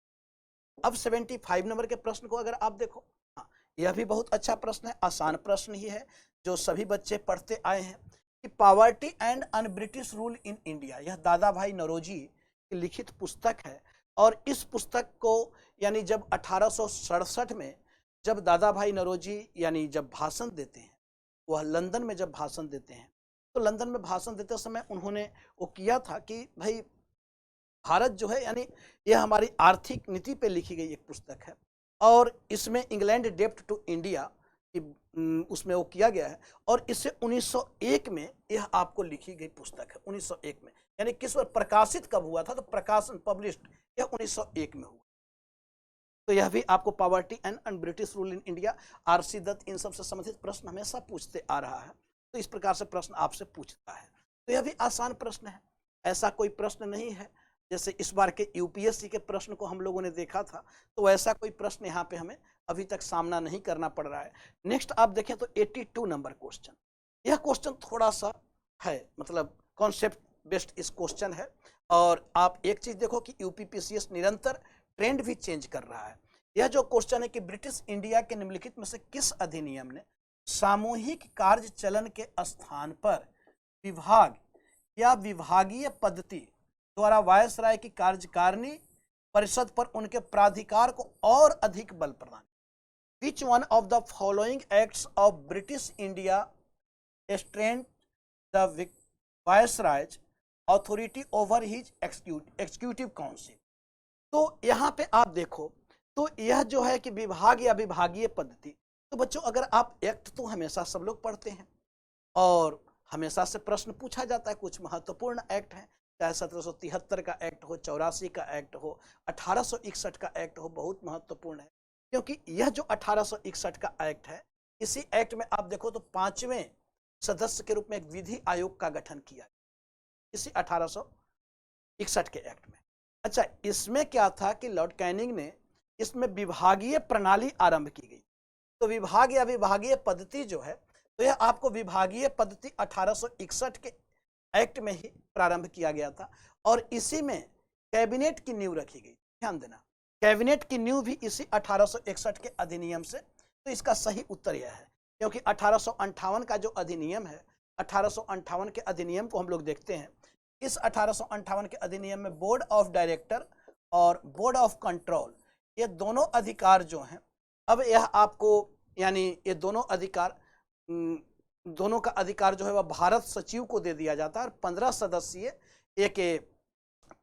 अब 75 नंबर के प्रश्न को अगर आप देखो, हाँ, यह भी बहुत अच्छा प्रश्न है, आसान प्रश्न ही है जो सभी बच्चे पढ़ते आए हैं कि poverty and un British rule in India, यह दादा भाई नौरोजी की लिखित पुस्तक है। और इस पुस्तक को, यानी जब 1867 में जब दादा भाई नौरोजी यानी जब भाषण देते हैं, वह लंदन में जब भाषण देते हैं, तो लंदन में भाषण देते समय उन्होंने वो किया था कि भाई भारत जो है, यानी यह हमारी आर्थिक नीति पे लिखी गई एक पुस्तक है और इसमें इंग्लैंड डेप्ट टू इंडिया की उसमें वो किया गया है। और इससे 1901 में यह आपको लिखी गई पुस्तक है, 1901 में, यानी किस बार प्रकाशित कब हुआ था, तो प्रकाशन पब्लिश्ड यह 1901 में हुआ। तो यह भी आपको poverty and British rule in India, RC Dutt, इन सब से संबंधित प्रश्न हमेशा पूछते आ रहा है। तो इस प्रकार से प्रश्न आपसे पूछता है। तो यह भी आसान प्रश्न है, ऐसा कोई प्रश्न नहीं है जैसे इस बार के यूपीएससी के प्रश्न को हम लोगों ने देखा था, तो ऐसा कोई प्रश्न यहाँ पे हमें अभी तक सामना नहीं करना पड़ रहा है। नेक्स्ट आप देखें तो 82 नंबर क्वेश्चन, यह क्वेश्चन थोड़ा सा है, मतलब कॉन्सेप्ट बेस्ड इस क्वेश्चन है और आप एक चीज देखो कि यूपीपीसीएस निरंतर ट्रेंड भी चेंज कर रहा है। यह जो क्वेश्चन है कि ब्रिटिश इंडिया के निम्नलिखित में से किस अधिनियम ने सामूहिक कार्य चलन के स्थान पर विभाग या विभागीय पद्धति द्वारा वायसराय की कार्यकारिणी परिषद पर उनके प्राधिकार को और अधिक बल प्रदान। Which one of the following acts of British India strength the viceroy's authority over his executive council. तो यहाँ पे आप देखो तो यह जो है कि विभाग या विभागीय पद्धति, तो बच्चों अगर आप एक्ट तो हमेशा सब लोग पढ़ते हैं और हमेशा से प्रश्न पूछा जाता है, कुछ महत्वपूर्ण एक्ट हैं, चाहे 1773 का एक्ट हो, 84 का एक्ट हो, 1861 का एक्ट हो, बहुत महत्वपूर्ण है क्योंकि यह जो 1861 का एक्ट है, इसी एक्ट में आप देखो तो 5वें सदस्य के रूप में एक विधि आयोग का गठन किया इसी 1861 के एक्ट में। अच्छा, इसमें क्या था कि लॉर्ड कैनिंग ने इसमें विभागीय प्रणाली आरंभ की गई। तो विभाग या विभागीय पद्धति जो है, तो यह आपको विभागीय पद्धति 1861 के एक्ट में ही प्रारंभ किया गया था और इसी में कैबिनेट की नींव रखी गई। ध्यान देना, कैबिनेट की नींव भी इसी 1861 के अधिनियम से। तो इसका सही उत्तर यह है क्योंकि 1858 का जो अधिनियम है, 1858 के अधिनियम को हम लोग देखते हैं। इस 1858 के अधिनियम में बोर्ड ऑफ डायरेक्टर और बोर्ड ऑफ कंट्रोल, ये दोनों अधिकार जो हैं, अब यह आपको यानी ये दोनों अधिकार, दोनों का अधिकार जो है वह भारत सचिव को दे दिया जाता है और 15 सदस्यीय एक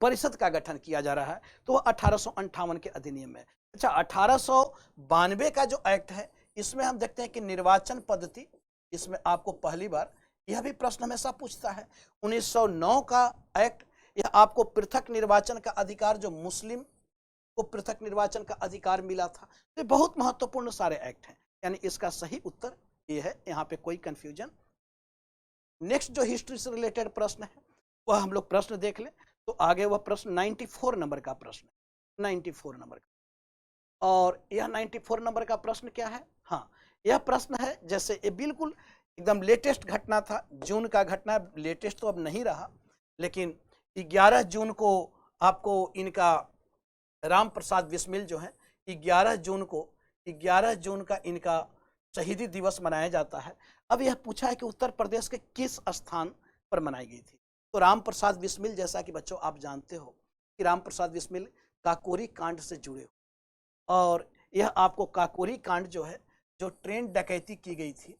परिषद का गठन किया जा रहा है। तो वह 1858 के अधिनियम में। अच्छा, 1892 का जो एक्ट है, इसमें हम देखते हैं कि निर्वाचन पद्धति, इसमें आपको पहली बार, यह भी प्रश्न हमेशा पूछता है, 1909 का एक्ट, यह आपको पृथक निर्वाचन का अधिकार, जो मुस्लिम को पृथक निर्वाचन का अधिकार मिला था। ये बहुत महत्वपूर्ण सारे एक्ट हैं, यानी इसका सही उत्तर ये है, यहाँ पे कोई कंफ्यूजन। नेक्स्ट जो हिस्ट्री से रिलेटेड प्रश्न है वह हम लोग प्रश्न देख लें। तो आगे वह प्रश्न 94 नंबर का प्रश्न है, 94 नंबर का। और यह 94 नंबर का प्रश्न क्या है? हाँ, यह प्रश्न है, जैसे ये बिल्कुल एकदम लेटेस्ट घटना था, जून का घटना, लेटेस्ट तो अब नहीं रहा, लेकिन 11 जून को आपको इनका राम प्रसाद बिस्मिल जो है, 11 जून का इनका शहीदी दिवस मनाया जाता है। अब यह पूछा है कि उत्तर प्रदेश के किस स्थान पर मनाई गई थी। तो राम प्रसाद बिस्मिल, जैसा कि बच्चों आप जानते हो कि राम प्रसाद बिस्मिल काकोरी कांड से जुड़े हो, और यह आपको काकोरी कांड जो है, जो ट्रेन डकैती की गई थी,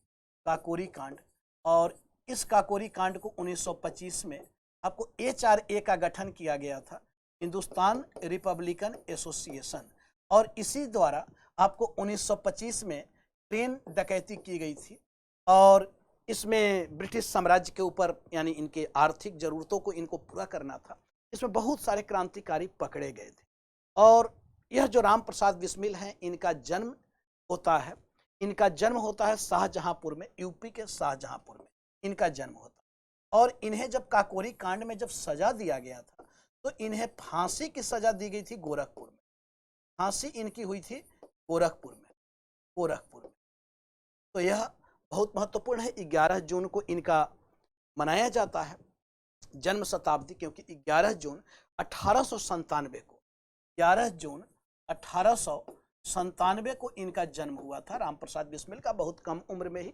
काकोरी कांड, और इस काकोरी कांड को 1925 में आपको HRA का गठन किया गया था, हिंदुस्तान रिपब्लिकन एसोसिएशन, और इसी द्वारा आपको 1925 में ट्रेन डकैती की गई थी और इसमें ब्रिटिश साम्राज्य के ऊपर यानी इनके आर्थिक जरूरतों को इनको पूरा करना था। इसमें बहुत सारे क्रांतिकारी पकड़े गए थे। और यह जो राम प्रसाद बिस्मिल हैं, इनका जन्म होता है शाहजहांपुर में, यूपी के शाहजहांपुर में इनका जन्म होता है। और इन्हें जब काकोरी कांड में जब सजा दिया गया था, तो इन्हें फांसी की सजा दी गई थी गोरखपुर में। फांसी इनकी हुई थी गोरखपुर में। तो यह बहुत महत्वपूर्ण है। 11 जून को इनका मनाया जाता है जन्म शताब्दी, क्योंकि 11 जून 1897 को, 11 जून 1897 को इनका जन्म हुआ था राम प्रसाद बिस्मिल का। बहुत कम उम्र में ही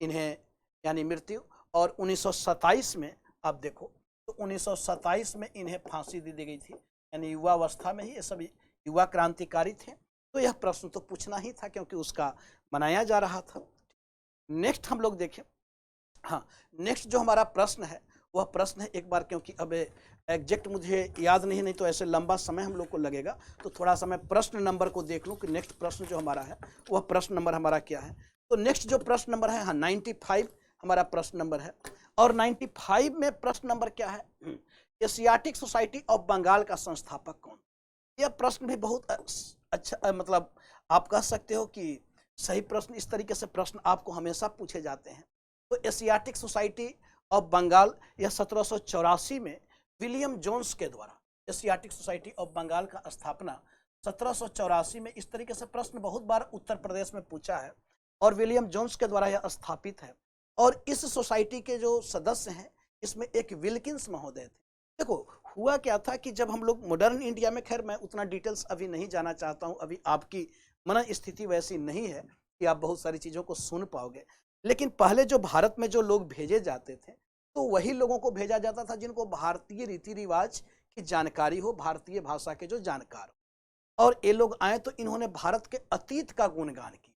इन्हें यानी मृत्यु, और 1927 में आप देखो तो 1927 में इन्हें फांसी दे दी गई थी, यानी युवावस्था में ही ये सभी युवा क्रांतिकारी थे। तो यह प्रश्न तो पूछना ही था क्योंकि उसका मनाया जा रहा था। नेक्स्ट हम लोग देखें, हाँ, नेक्स्ट जो हमारा प्रश्न है वह प्रश्न है, एक बार क्योंकि अब एग्जैक्ट मुझे याद नहीं तो ऐसे लंबा समय हम लोग को लगेगा, तो थोड़ा सा मैं प्रश्न नंबर को देख लूँ कि नेक्स्ट प्रश्न जो हमारा है वह प्रश्न नंबर हमारा क्या है। तो नेक्स्ट जो प्रश्न नंबर है, हाँ, 95 हमारा प्रश्न नंबर है। और 95 में प्रश्न नंबर क्या है? एशियाटिक सोसाइटी ऑफ बंगाल का संस्थापक कौन? यह प्रश्न भी बहुत अच्छा, मतलब आप कह सकते हो कि सही प्रश्न। इस तरीके से प्रश्न आपको हमेशा पूछे जाते हैं। तो एशियाटिक सोसाइटी ऑफ बंगाल, यह 1784 में विलियम जोन्स के द्वारा एशियाटिक सोसाइटी ऑफ बंगाल का स्थापना 1784 में, इस तरीके से प्रश्न बहुत बार उत्तर प्रदेश में पूछा है और विलियम जोन्स के द्वारा यह स्थापित है। और इस सोसाइटी के जो सदस्य हैं, इसमें एक विल्किंस महोदय थे। देखो, हुआ क्या था कि जब हम लोग मॉडर्न इंडिया में, खैर मैं उतना डिटेल्स अभी नहीं जाना चाहता हूँ, अभी आपकी मन स्थिति वैसी नहीं है कि आप बहुत सारी चीज़ों को सुन पाओगे, लेकिन पहले जो भारत में जो लोग भेजे जाते थे तो वही लोगों को भेजा जाता था जिनको भारतीय रीति रिवाज की जानकारी हो, भारतीय भाषा के जो जानकार हो। और ये लोग आए तो इन्होंने भारत के अतीत का गुणगान किया।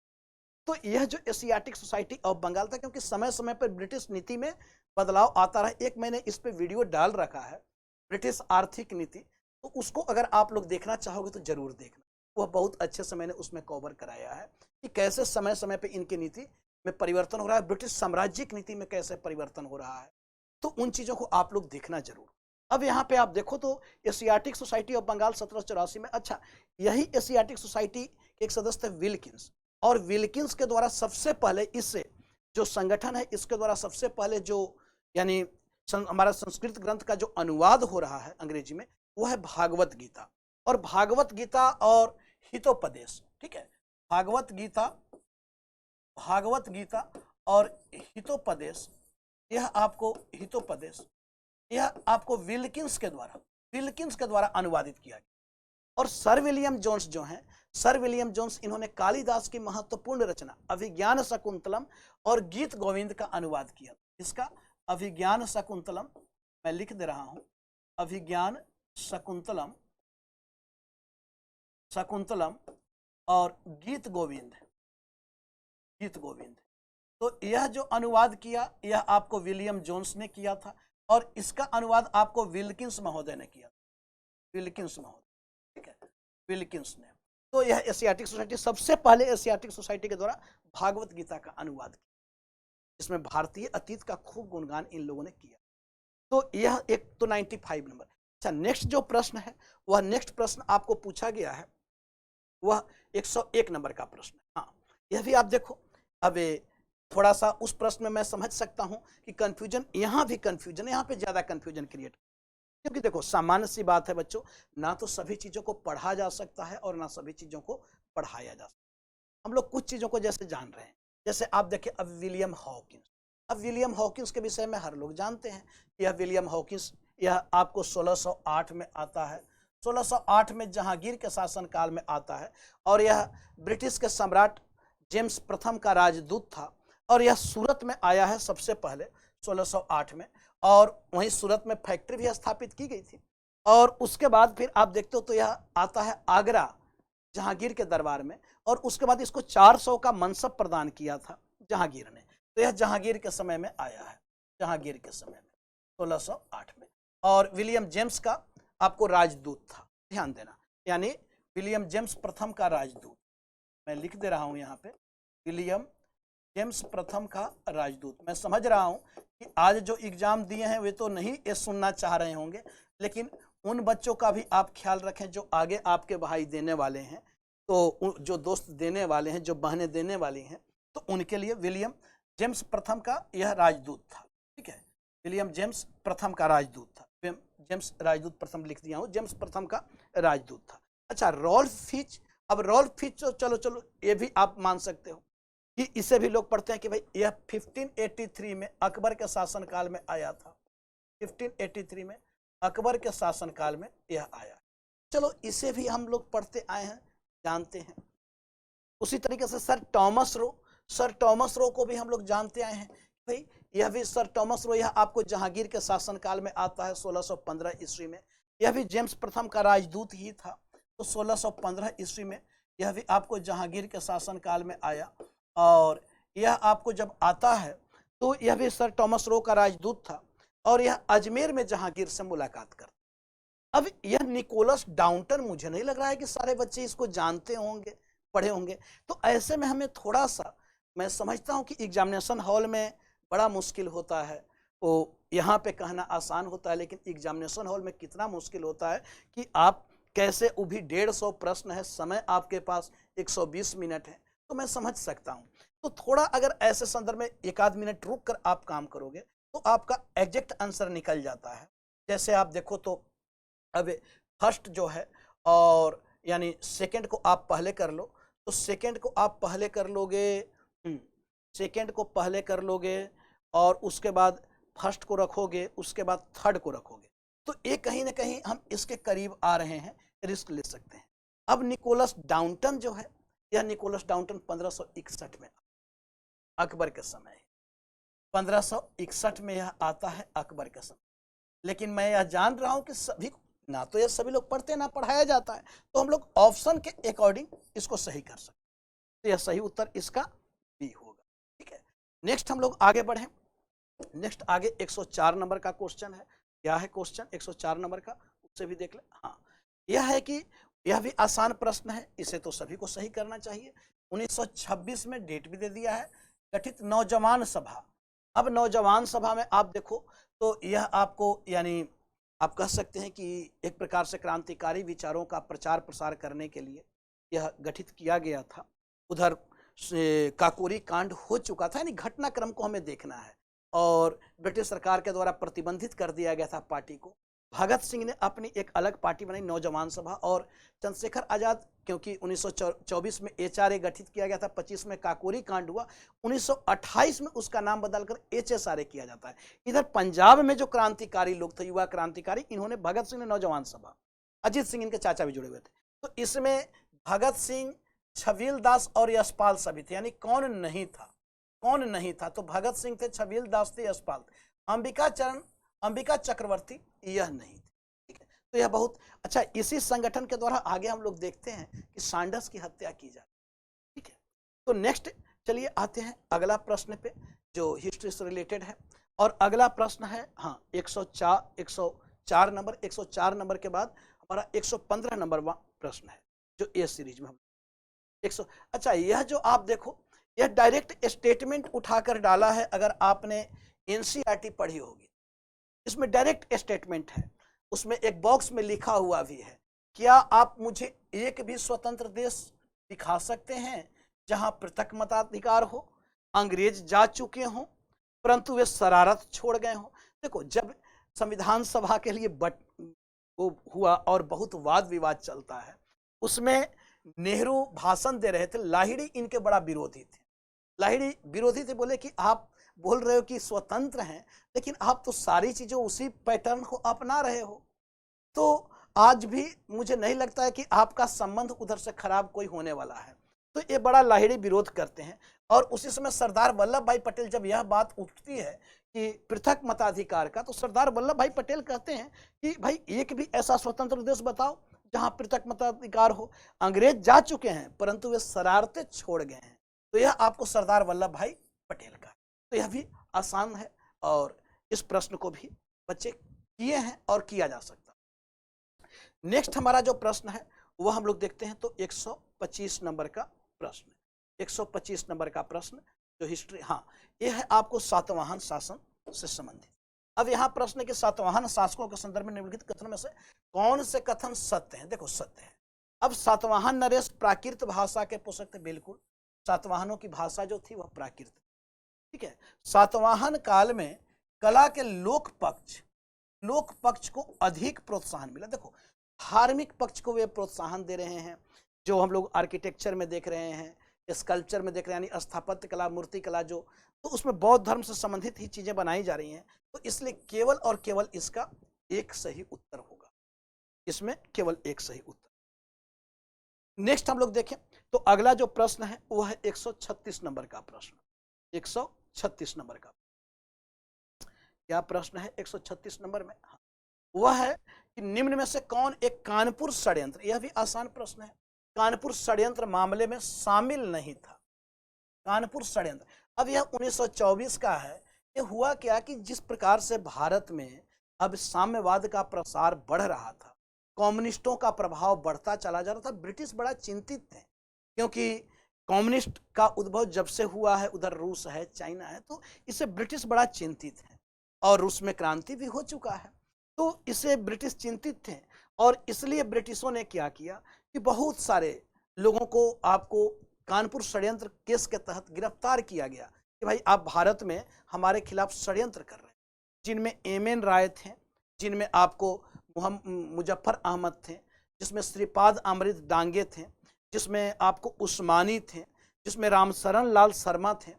तो यह जो एशियाटिक सोसाइटी ऑफ बंगाल था, क्योंकि समय समय पर ब्रिटिश नीति में बदलाव आता रहा, एक मैंने इस पे वीडियो डाल रखा है, ब्रिटिश आर्थिक नीति, तो उसको अगर आप लोग देखना चाहोगे तो जरूर देखना, वह बहुत अच्छे से मैंने उसमें कवर कराया है कि कैसे समय समय पे इनकी नीति में परिवर्तन हो रहा है, ब्रिटिश साम्राज्यिक नीति में कैसे परिवर्तन हो रहा है, तो उन चीज़ों को आप लोग देखना जरूर। अब यहाँ पे आप देखो तो एशियाटिक सोसाइटी ऑफ बंगाल 1784 में, अच्छा यही एशियाटिक सोसाइटी के एक सदस्य थे विल्किंस, और विल्किंस के द्वारा सबसे पहले इससे जो संगठन है, इसके द्वारा सबसे पहले जो यानी हमारा संस्कृत ग्रंथ का जो अनुवाद हो रहा है अंग्रेजी में, वो है भागवत गीता। और भागवत गीता और हितोपदेश, ठीक है, भागवत गीता और हितोपदेश, यह आपको हितोपदेश, यह आपको विल्किंस के द्वारा अनुवादित किया गया। और सर विलियम जोन्स जो हैं, सर विलियम जोन्स, इन्होंने कालिदास की महत्वपूर्ण रचना अभिज्ञान शकुंतलम और गीत गोविंद का अनुवाद किया। इसका अभिज्ञान शकुंतलम मैं लिख दे रहा हूं, अभिज्ञान शकुंतलम और गीत गोविंद। तो यह जो अनुवाद किया, यह आपको विलियम जोन्स ने किया था, और इसका अनुवाद आपको विल्किंस महोदय ने किया, विल्किंस महोदय, ठीक है, विल्किंस ने। तो यह एशियाटिक सोसाइटी, सबसे पहले एशियाटिक सोसाइटी के द्वारा भागवत गीता का अनुवाद किया, जिसमें भारतीय अतीत का खूब गुणगान इन लोगों ने किया। तो यह एक तो 95 नंबर। अच्छा, नेक्स्ट जो प्रश्न है, वह नेक्स्ट प्रश्न आपको पूछा गया है, वह 101 नंबर का प्रश्न है। हाँ, यह भी आप देखो। अब थोड़ा सा उस प्रश्न में मैं समझ सकता हूं कि कंफ्यूजन, यहाँ भी कंफ्यूजन, यहाँ पे ज्यादा कंफ्यूजन क्रिएट, क्योंकि देखो सामान्य सी बात है बच्चों, ना तो सभी चीजों को पढ़ा जा सकता है और ना सभी चीजों को पढ़ाया जा सकता है। हम लोग कुछ चीजों को जैसे जान रहे हैं, जैसे आप देखिए अब विलियम हॉकिंस, अब विलियम हॉकिंस के विषय में हर लोग जानते हैं। यह विलियम हॉकिंस, यह आपको 1608 में आता है, 1608 में जहांगीर के शासनकाल में आता है, और यह ब्रिटिश के सम्राट जेम्स प्रथम का राजदूत था, और यह सूरत में आया है सबसे पहले 1608 में, और वहीं सूरत में फैक्ट्री भी स्थापित की गई थी। और उसके बाद फिर आप देखते हो तो यह आता है आगरा जहांगीर के दरबार में, और उसके बाद इसको 400 का मनसब प्रदान किया था जहांगीर ने। तो यह जहांगीर के समय में आया है, जहांगीर के समय में 1608 में। और विलियम जेम्स का आपको राजदूत था, ध्यान देना, यानी विलियम जेम्स प्रथम का राजदूत, मैं लिख दे रहा हूं यहाँ पे, विलियम जेम्स प्रथम का राजदूत। मैं समझ रहा हूं कि आज जो एग्जाम दिए हैं वे तो नहीं ये सुनना चाह रहे होंगे, लेकिन उन बच्चों का भी आप ख्याल रखें जो आगे आपके भाई देने वाले हैं, तो जो दोस्त देने वाले हैं, जो बहनें देने वाली हैं, तो उनके लिए विलियम जेम्स प्रथम का यह राजदूत था, ठीक है, विलियम जेम्स प्रथम का राजदूत था, जेम्स राजदूत प्रथम लिख दिया हूँ, जेम्स प्रथम का राजदूत था। अच्छा, रॉल्फ फिच, अब रॉल्फ फिच तो चलो ये भी आप मान सकते हो कि इसे भी लोग पढ़ते हैं कि भाई यह 1583 में अकबर के शासनकाल में आया था, 1583 में अकबर के शासनकाल में यह आया। चलो इसे भी हम लोग पढ़ते आए हैं, जानते हैं। उसी तरीके से सर टॉमस रो को भी हम लोग जानते आए हैं भाई, यह भी सर टॉमस रो, यह आपको जहांगीर के शासनकाल में आता है 1615 ईस्वी में। यह भी जेम्स प्रथम का राजदूत ही था, तो 1615 ईस्वी में यह भी आपको जहांगीर के शासनकाल में आया। और यह आपको जब आता है तो यह भी सर टॉमस रो का राजदूत था, और यह अजमेर में जहांगीर से मुलाकात करता। अब यह निकोलस डाउंटन, मुझे नहीं लग रहा है कि सारे बच्चे इसको जानते होंगे, पढ़े होंगे, तो ऐसे में हमें थोड़ा सा, मैं समझता हूं कि एग्जामिनेशन हॉल में बड़ा मुश्किल होता है, वो यहाँ पे कहना आसान होता है, लेकिन एग्जामिनेशन हॉल में कितना मुश्किल होता है कि आप कैसे, वो भी 150 प्रश्न है, समय आपके पास 120 मिनट है, तो मैं समझ सकता हूँ। तो थोड़ा अगर ऐसे संदर्भ में एक आध मिनट रुक कर आप काम करोगे तो आपका एग्जैक्ट आंसर निकल जाता है। जैसे आप देखो तो अब फर्स्ट जो है, और यानी सेकंड को आप पहले कर लो, तो सेकंड को आप पहले कर लोगे, सेकंड को पहले कर लोगे, और उसके बाद फर्स्ट को रखोगे, उसके बाद थर्ड को रखोगे, तो ये कहीं ना कहीं हम इसके करीब आ रहे हैं, रिस्क ले सकते हैं। अब निकोलस डाउंटन जो है, यह निकोलस डाउंटन 1561 में, अकबर के समय, 1561 में यह आता है अकबर के समय। लेकिन मैं यह जान रहा हूं कि सभी ना तो यह सभी लोग पढ़ते ना पढ़ाया जाता है, तो हम लोग ऑप्शन के अकॉर्डिंग इसको सही कर सकते हैं। तो यह सही उत्तर इसका बी होगा। ठीक है, नेक्स्ट हम लोग आगे बढ़े। नेक्स्ट आगे 104 नंबर का क्वेश्चन है। क्या है क्वेश्चन 104 नंबर का, उससे भी देख ले। हाँ, यह है कि यह भी आसान प्रश्न है, इसे तो सभी को सही करना चाहिए। 1926 में डेट भी दे दिया है, गठित नौजवान सभा। अब नौजवान सभा में आप देखो तो यह आपको यानी आप कह सकते हैं कि एक प्रकार से क्रांतिकारी विचारों का प्रचार प्रसार करने के लिए यह गठित किया गया था। उधर काकोरी कांड हो चुका था, यानी घटनाक्रम को हमें देखना है, और ब्रिटिश सरकार के द्वारा प्रतिबंधित कर दिया गया था पार्टी को। भगत सिंह ने अपनी एक अलग पार्टी बनाई, नौजवान सभा, और चंद्रशेखर आजाद, क्योंकि 1924 में HRA गठित किया गया था, 25 में काकोरी कांड हुआ, 1928 में उसका नाम बदलकर HSRA किया जाता है। इधर पंजाब में जो क्रांतिकारी लोग थे, युवा क्रांतिकारी, इन्होंने भगत सिंह ने नौजवान सभा, अजीत सिंह इनके चाचा भी जुड़े हुए थे। तो इसमें भगत सिंह, छबील दास और यशपाल सभी थे। यानी कौन नहीं था, कौन नहीं था? तो भगत सिंह थे, छबील दास थे, यशपाल थे। अंबिका चक्रवर्ती यह नहीं थे। ठीक है, तो यह बहुत अच्छा। इसी संगठन के द्वारा आगे हम लोग देखते हैं कि सैंडर्स की हत्या की जाए। ठीक है, तो नेक्स्ट चलिए आते हैं अगला प्रश्न पे, जो हिस्ट्री से रिलेटेड है। और अगला प्रश्न है, हाँ, 104 नंबर। 104 नंबर के बाद हमारा 115 नंबर प्रश्न है, जो ए सीरीज में हम 100। अच्छा, यह जो आप देखो, यह डायरेक्ट स्टेटमेंट उठाकर डाला है। अगर आपने एनसीईआरटी पढ़ी होगी, इसमें डायरेक्ट स्टेटमेंट है। उसमें एक बॉक्स में लिखा हुआ भी है, क्या आप मुझे एक भी स्वतंत्र देश दिखा सकते हैं जहां पृथक मताधिकार हो, अंग्रेज जा चुके हों परंतु वे शरारत छोड़ गए हों। देखो, जब संविधान सभा के लिए वो हुआ और बहुत वाद विवाद चलता है, उसमें नेहरू भाषण दे रहे थे, लाहिड़ी इनके बड़ा विरोधी थे। लाहिड़ी विरोधी थे, बोले कि आप बोल रहे हो कि स्वतंत्र हैं, लेकिन आप तो सारी चीजें उसी पैटर्न को अपना रहे हो, तो आज भी मुझे नहीं लगता है कि आपका संबंध उधर से खराब कोई होने वाला है। तो ये बड़ा लाहिड़ी विरोध करते हैं। और उसी समय सरदार वल्लभ भाई पटेल, जब यह बात उठती है कि पृथक मताधिकार का, तो सरदार वल्लभ भाई पटेल कहते हैं कि भाई एक भी ऐसा स्वतंत्र देश बताओ जहां पृथक मताधिकार हो। अंग्रेज जा चुके हैं परंतु वे शरारतें छोड़ गए हैं। तो यह आपको सरदार वल्लभ भाई पटेल का, तो यह भी आसान है, और इस प्रश्न को भी बच्चे किए हैं और किया जा सकता। नेक्स्ट हमारा जो प्रश्न है वह हम लोग देखते हैं, तो 125 नंबर का प्रश्न, 125 नंबर का प्रश्न जो हिस्ट्री, हाँ, यह है आपको सातवाहन शासन से संबंधित। अब यहाँ प्रश्न के सातवाहन शासकों के संदर्भ में निम्नलिखित कथनों में से कौन से कथन सत्य हैं? देखो, सत्य है। अब सातवाहन नरेश प्राकृत भाषा के पोषक थे, बिल्कुल, सातवाहनों की भाषा जो थी वह प्राकृत। ठीक है, सातवाहन काल में कला के लोक पक्ष को अधिक प्रोत्साहन मिला। देखो, धार्मिक पक्ष को वे प्रोत्साहन दे रहे हैं, जो हम लोग आर्किटेक्चर में देख रहे हैं, स्कल्पचर में देख रहे हैं, यानी स्थापत्य कला, मूर्ति कला, जो तो उसमें बौद्ध धर्म से संबंधित ही चीजें बनाई जा रही हैं। तो इसलिए केवल और केवल इसका एक सही उत्तर होगा, इसमें केवल एक सही उत्तर। नेक्स्ट हम लोग देखें तो अगला जो प्रश्न है वह है 136 नंबर का प्रश्न। 136 नंबर का क्या प्रश्न है 136 नंबर में? हाँ, वह है कि निम्न में से कौन एक कानपुर षड्यंत्र, यह भी आसान प्रश्न है, कानपुर षड्यंत्र मामले में शामिल नहीं था। कानपुर षड्यंत्र, अब यह 1924 का है। ये हुआ क्या कि जिस प्रकार से भारत में अब साम्यवाद का प्रसार बढ़ रहा था, कम्युनिस्टों का प्रभाव बढ़ता चला जा रहा था, ब्रिटिश बड़ा चिंतित थे, क्योंकि कम्युनिस्ट का उद्भव जब से हुआ है, उधर रूस है, चाइना है, तो इससे ब्रिटिश बड़ा चिंतित है, और रूस में क्रांति भी हो चुका है, तो इससे ब्रिटिश चिंतित थे। और इसलिए ब्रिटिशों ने क्या किया कि बहुत सारे लोगों को आपको कानपुर षड्यंत्र केस के तहत गिरफ्तार किया गया कि भाई आप भारत में हमारे खिलाफ षड्यंत्र कर रहे हैं, जिनमें एम.एन. राय थे, जिनमें आपको मुजफ्फर अहमद थे, जिसमें श्रीपाद अमृत डांगे थे, जिसमें आपको उस्मानी थे, जिसमें रामशरण लाल शर्मा थे,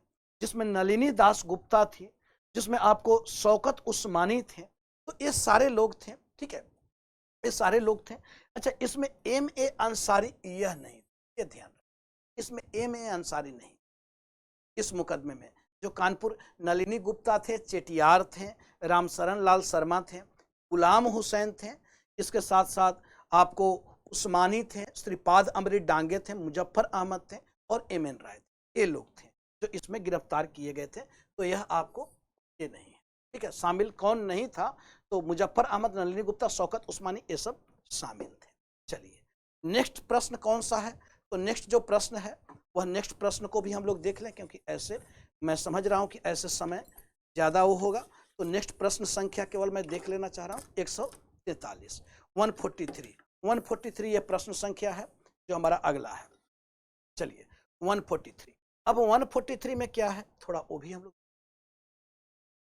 जिसमें नलिनी दास गुप्ता थी, जिसमें आपको शौकत उस्मानी थे। तो ये सारे लोग थे ठीक है, ये सारे लोग थे। अच्छा, इसमें MA अंसारी यह नहीं, ये ध्यान रखें, इसमें MA अंसारी नहीं। इस मुकदमे में जो कानपुर नलिनी गुप्ता थे, चेटियार थे, रामशरण लाल शर्मा थे, गुलाम हुसैन थे, इसके साथ साथ आपको उस्मानी थे, श्रीपाद अमृत डांगे थे, मुजफ्फर अहमद थे और MN राय थे। ये लोग थे जो इसमें गिरफ्तार किए गए थे। तो यह आपको ये नहीं है, ठीक है। शामिल कौन नहीं था, तो मुजफ्फर अहमद, नलिनी गुप्ता, शौकत उस्मानी, ये सब शामिल थे। चलिए नेक्स्ट प्रश्न कौन सा है, तो नेक्स्ट जो प्रश्न है वह नेक्स्ट प्रश्न को भी हम लोग देख लें, क्योंकि ऐसे मैं समझ रहा हूं कि ऐसे समय ज़्यादा वो होगा। तो नेक्स्ट प्रश्न संख्या केवल मैं देख लेना चाह रहा हूँ 143, 143 ये प्रश्न संख्या है जो हमारा अगला है। चलिए 143, अब 143 में क्या है थोड़ा वो भी हम लोग,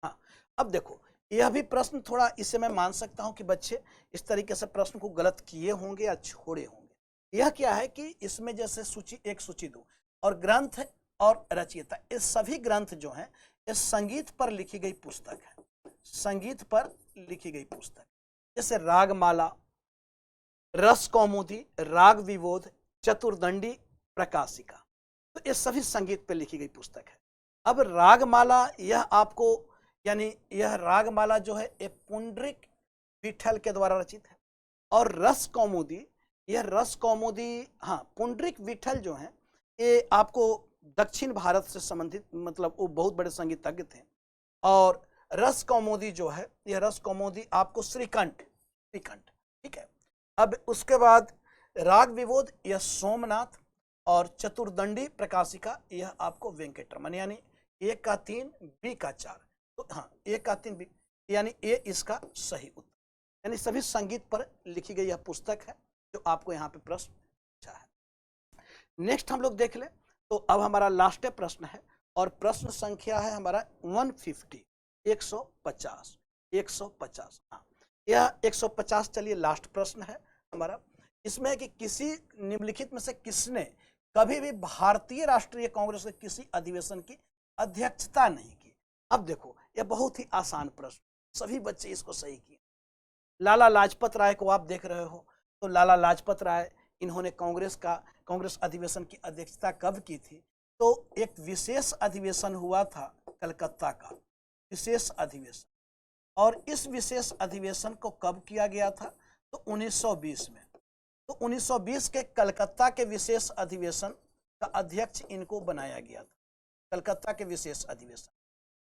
हाँ अब देखो यह भी प्रश्न थोड़ा, इससे मैं मान सकता हूं कि बच्चे इस तरीके से प्रश्न को गलत किए होंगे या छोड़े होंगे। यह क्या है कि इसमें जैसे सूची 1, सूची 2 और ग्रंथ और रचयिता, ये सभी ग्रंथ जो हैं ये संगीत पर लिखी गई पुस्तक है, संगीत पर लिखी गई पुस्तक, जैसे रागमाला, रस कौमुदी, राग विबोध, चतुर्दंडी, प्रकाशिका, तो ये सभी संगीत पर लिखी गई पुस्तक है। अब रागमाला यह आपको, यानी यह रागमाला जो है ये पुंडरीक विठल के द्वारा रचित है, और रस कौमुदी, यह रस कौमुदी, हाँ पुंडरीक विठल जो है ये आपको दक्षिण भारत से संबंधित, मतलब वो बहुत बड़े संगीतज्ञ थे। और रस कौमुदी जो है, यह रस कौमुदी आपको श्रीकंठ, ठीक है। अब उसके बाद राग विबोध यह सोमनाथ, और चतुर्दंडी प्रकाशिका यह आपको वेंकटरमन, यानी A का 3 B का 4, तो हाँ A का 3 B, यानी A इसका सही उत्तर, यानी सभी संगीत पर लिखी गई यह पुस्तक है जो आपको यहाँ पे प्रश्न पूछा है। नेक्स्ट हम लोग देख लें, तो अब हमारा लास्ट प्रश्न है और प्रश्न संख्या है हमारा 150, 150, हाँ यह 150। चलिए लास्ट प्रश्न है हमारा, इसमें है कि किसी निम्नलिखित में से किसने कभी भी भारतीय राष्ट्रीय कांग्रेस के किसी अधिवेशन की अध्यक्षता नहीं की। अब देखो यह बहुत ही आसान प्रश्न, सभी बच्चे इसको सही किए। लाला लाजपत राय को आप देख रहे हो, तो लाला लाजपत राय इन्होंने कांग्रेस अधिवेशन की अध्यक्षता कब की थी, तो एक विशेष अधिवेशन हुआ था कलकत्ता का विशेष अधिवेशन, और इस विशेष अधिवेशन को कब किया गया था, तो 1920 में। तो 1920 के कलकत्ता के विशेष अधिवेशन का अध्यक्ष इनको बनाया गया था, कलकत्ता के विशेष अधिवेशन,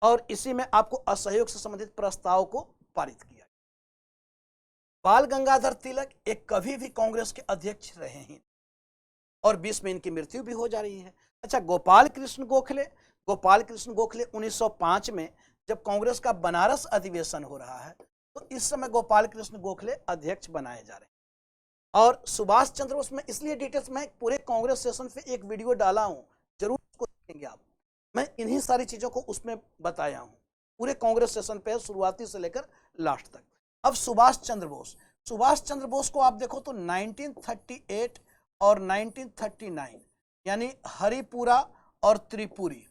और इसी में आपको असहयोग से संबंधित प्रस्ताव को पारित किया। बाल गंगाधर तिलक एक कभी भी कांग्रेस के अध्यक्ष रहे हैं, और 20 में इनकी मृत्यु भी हो जा रही है। अच्छा, गोपाल कृष्ण गोखले 1905 में जब कांग्रेस का बनारस अधिवेशन हो रहा है, तो इस समय गोपाल कृष्ण गोखले अध्यक्ष बनाए जा रहे हैं। और सुभाष चंद्र बोस में, इसलिए डिटेल्स में पूरे कांग्रेस सेशन पे एक वीडियो डाला हूं, जरूर उसको देखेंगे आप। मैं इन्हीं सारी चीजों को उसमें बताया हूं, पूरे कांग्रेस सेशन पे शुरुआती से लेकर लास्ट तक। अब सुभाष चंद्र बोस को आप देखो तो 1938 और 1939, यानी हरिपुरा और त्रिपुरी,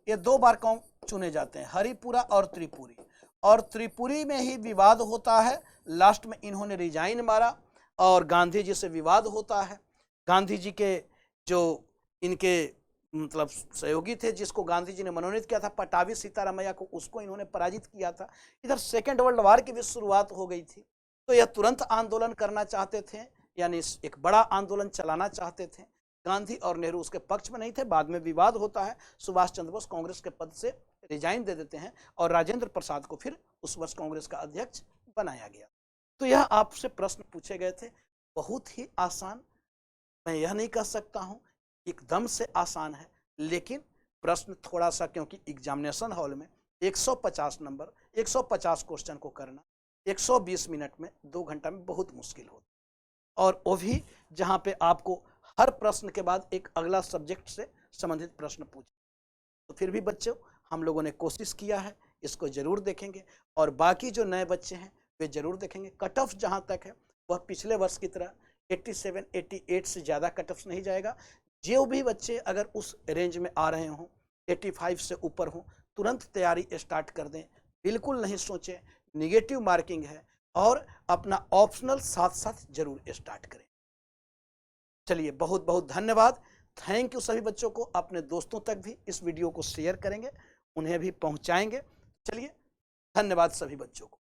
ये 2 बार चुने जाते हैं, हरिपुरा और त्रिपुरी। और त्रिपुरी में ही विवाद होता है, लास्ट में इन्होंने रिजाइन मारा और गांधी जी से विवाद होता है। गांधी जी के जो इनके मतलब सहयोगी थे, जिसको गांधी जी ने मनोनीत किया था, पटाभी सीतारामैया को, उसको इन्होंने पराजित किया था। इधर सेकेंड वर्ल्ड वॉर की भी शुरुआत हो गई थी, तो यह तुरंत आंदोलन करना चाहते थे, यानी एक बड़ा आंदोलन चलाना चाहते थे। गांधी और नेहरू उसके पक्ष में नहीं थे। बाद में विवाद होता है, सुभाष चंद्र बोस कांग्रेस के पद से रिजाइन दे देते हैं और राजेंद्र प्रसाद को फिर उस वर्ष कांग्रेस का अध्यक्ष बनाया गया। तो यह आपसे प्रश्न पूछे गए थे, बहुत ही आसान, मैं यह नहीं कह सकता हूं एकदम से आसान है, लेकिन प्रश्न थोड़ा सा, क्योंकि एग्जामिनेशन हॉल में 150 नंबर 150 क्वेश्चन को करना 120 मिनट में 2 घंटा में बहुत मुश्किल होता, और वो भी जहां पे आपको हर प्रश्न के बाद एक अगला सब्जेक्ट से संबंधित प्रश्न पूछे। तो फिर भी बच्चों हम लोगों ने कोशिश किया है, इसको जरूर देखेंगे, और बाकी जो नए बच्चे हैं वे जरूर देखेंगे। कट ऑफ जहाँ तक है वह पिछले वर्ष की तरह 87, 88 से ज़्यादा कट ऑफ नहीं जाएगा। जो भी बच्चे अगर उस रेंज में आ रहे हों, 85 से ऊपर हों, तुरंत तैयारी स्टार्ट कर दें, बिल्कुल नहीं सोचें। निगेटिव मार्किंग है और अपना ऑप्शनल साथ साथ जरूर स्टार्ट करें। चलिए, बहुत बहुत धन्यवाद। थैंक यू सभी बच्चों को। अपने दोस्तों तक भी इस वीडियो को शेयर करेंगे, उन्हें भी पहुंचाएंगे। चलिए, धन्यवाद सभी बच्चों को।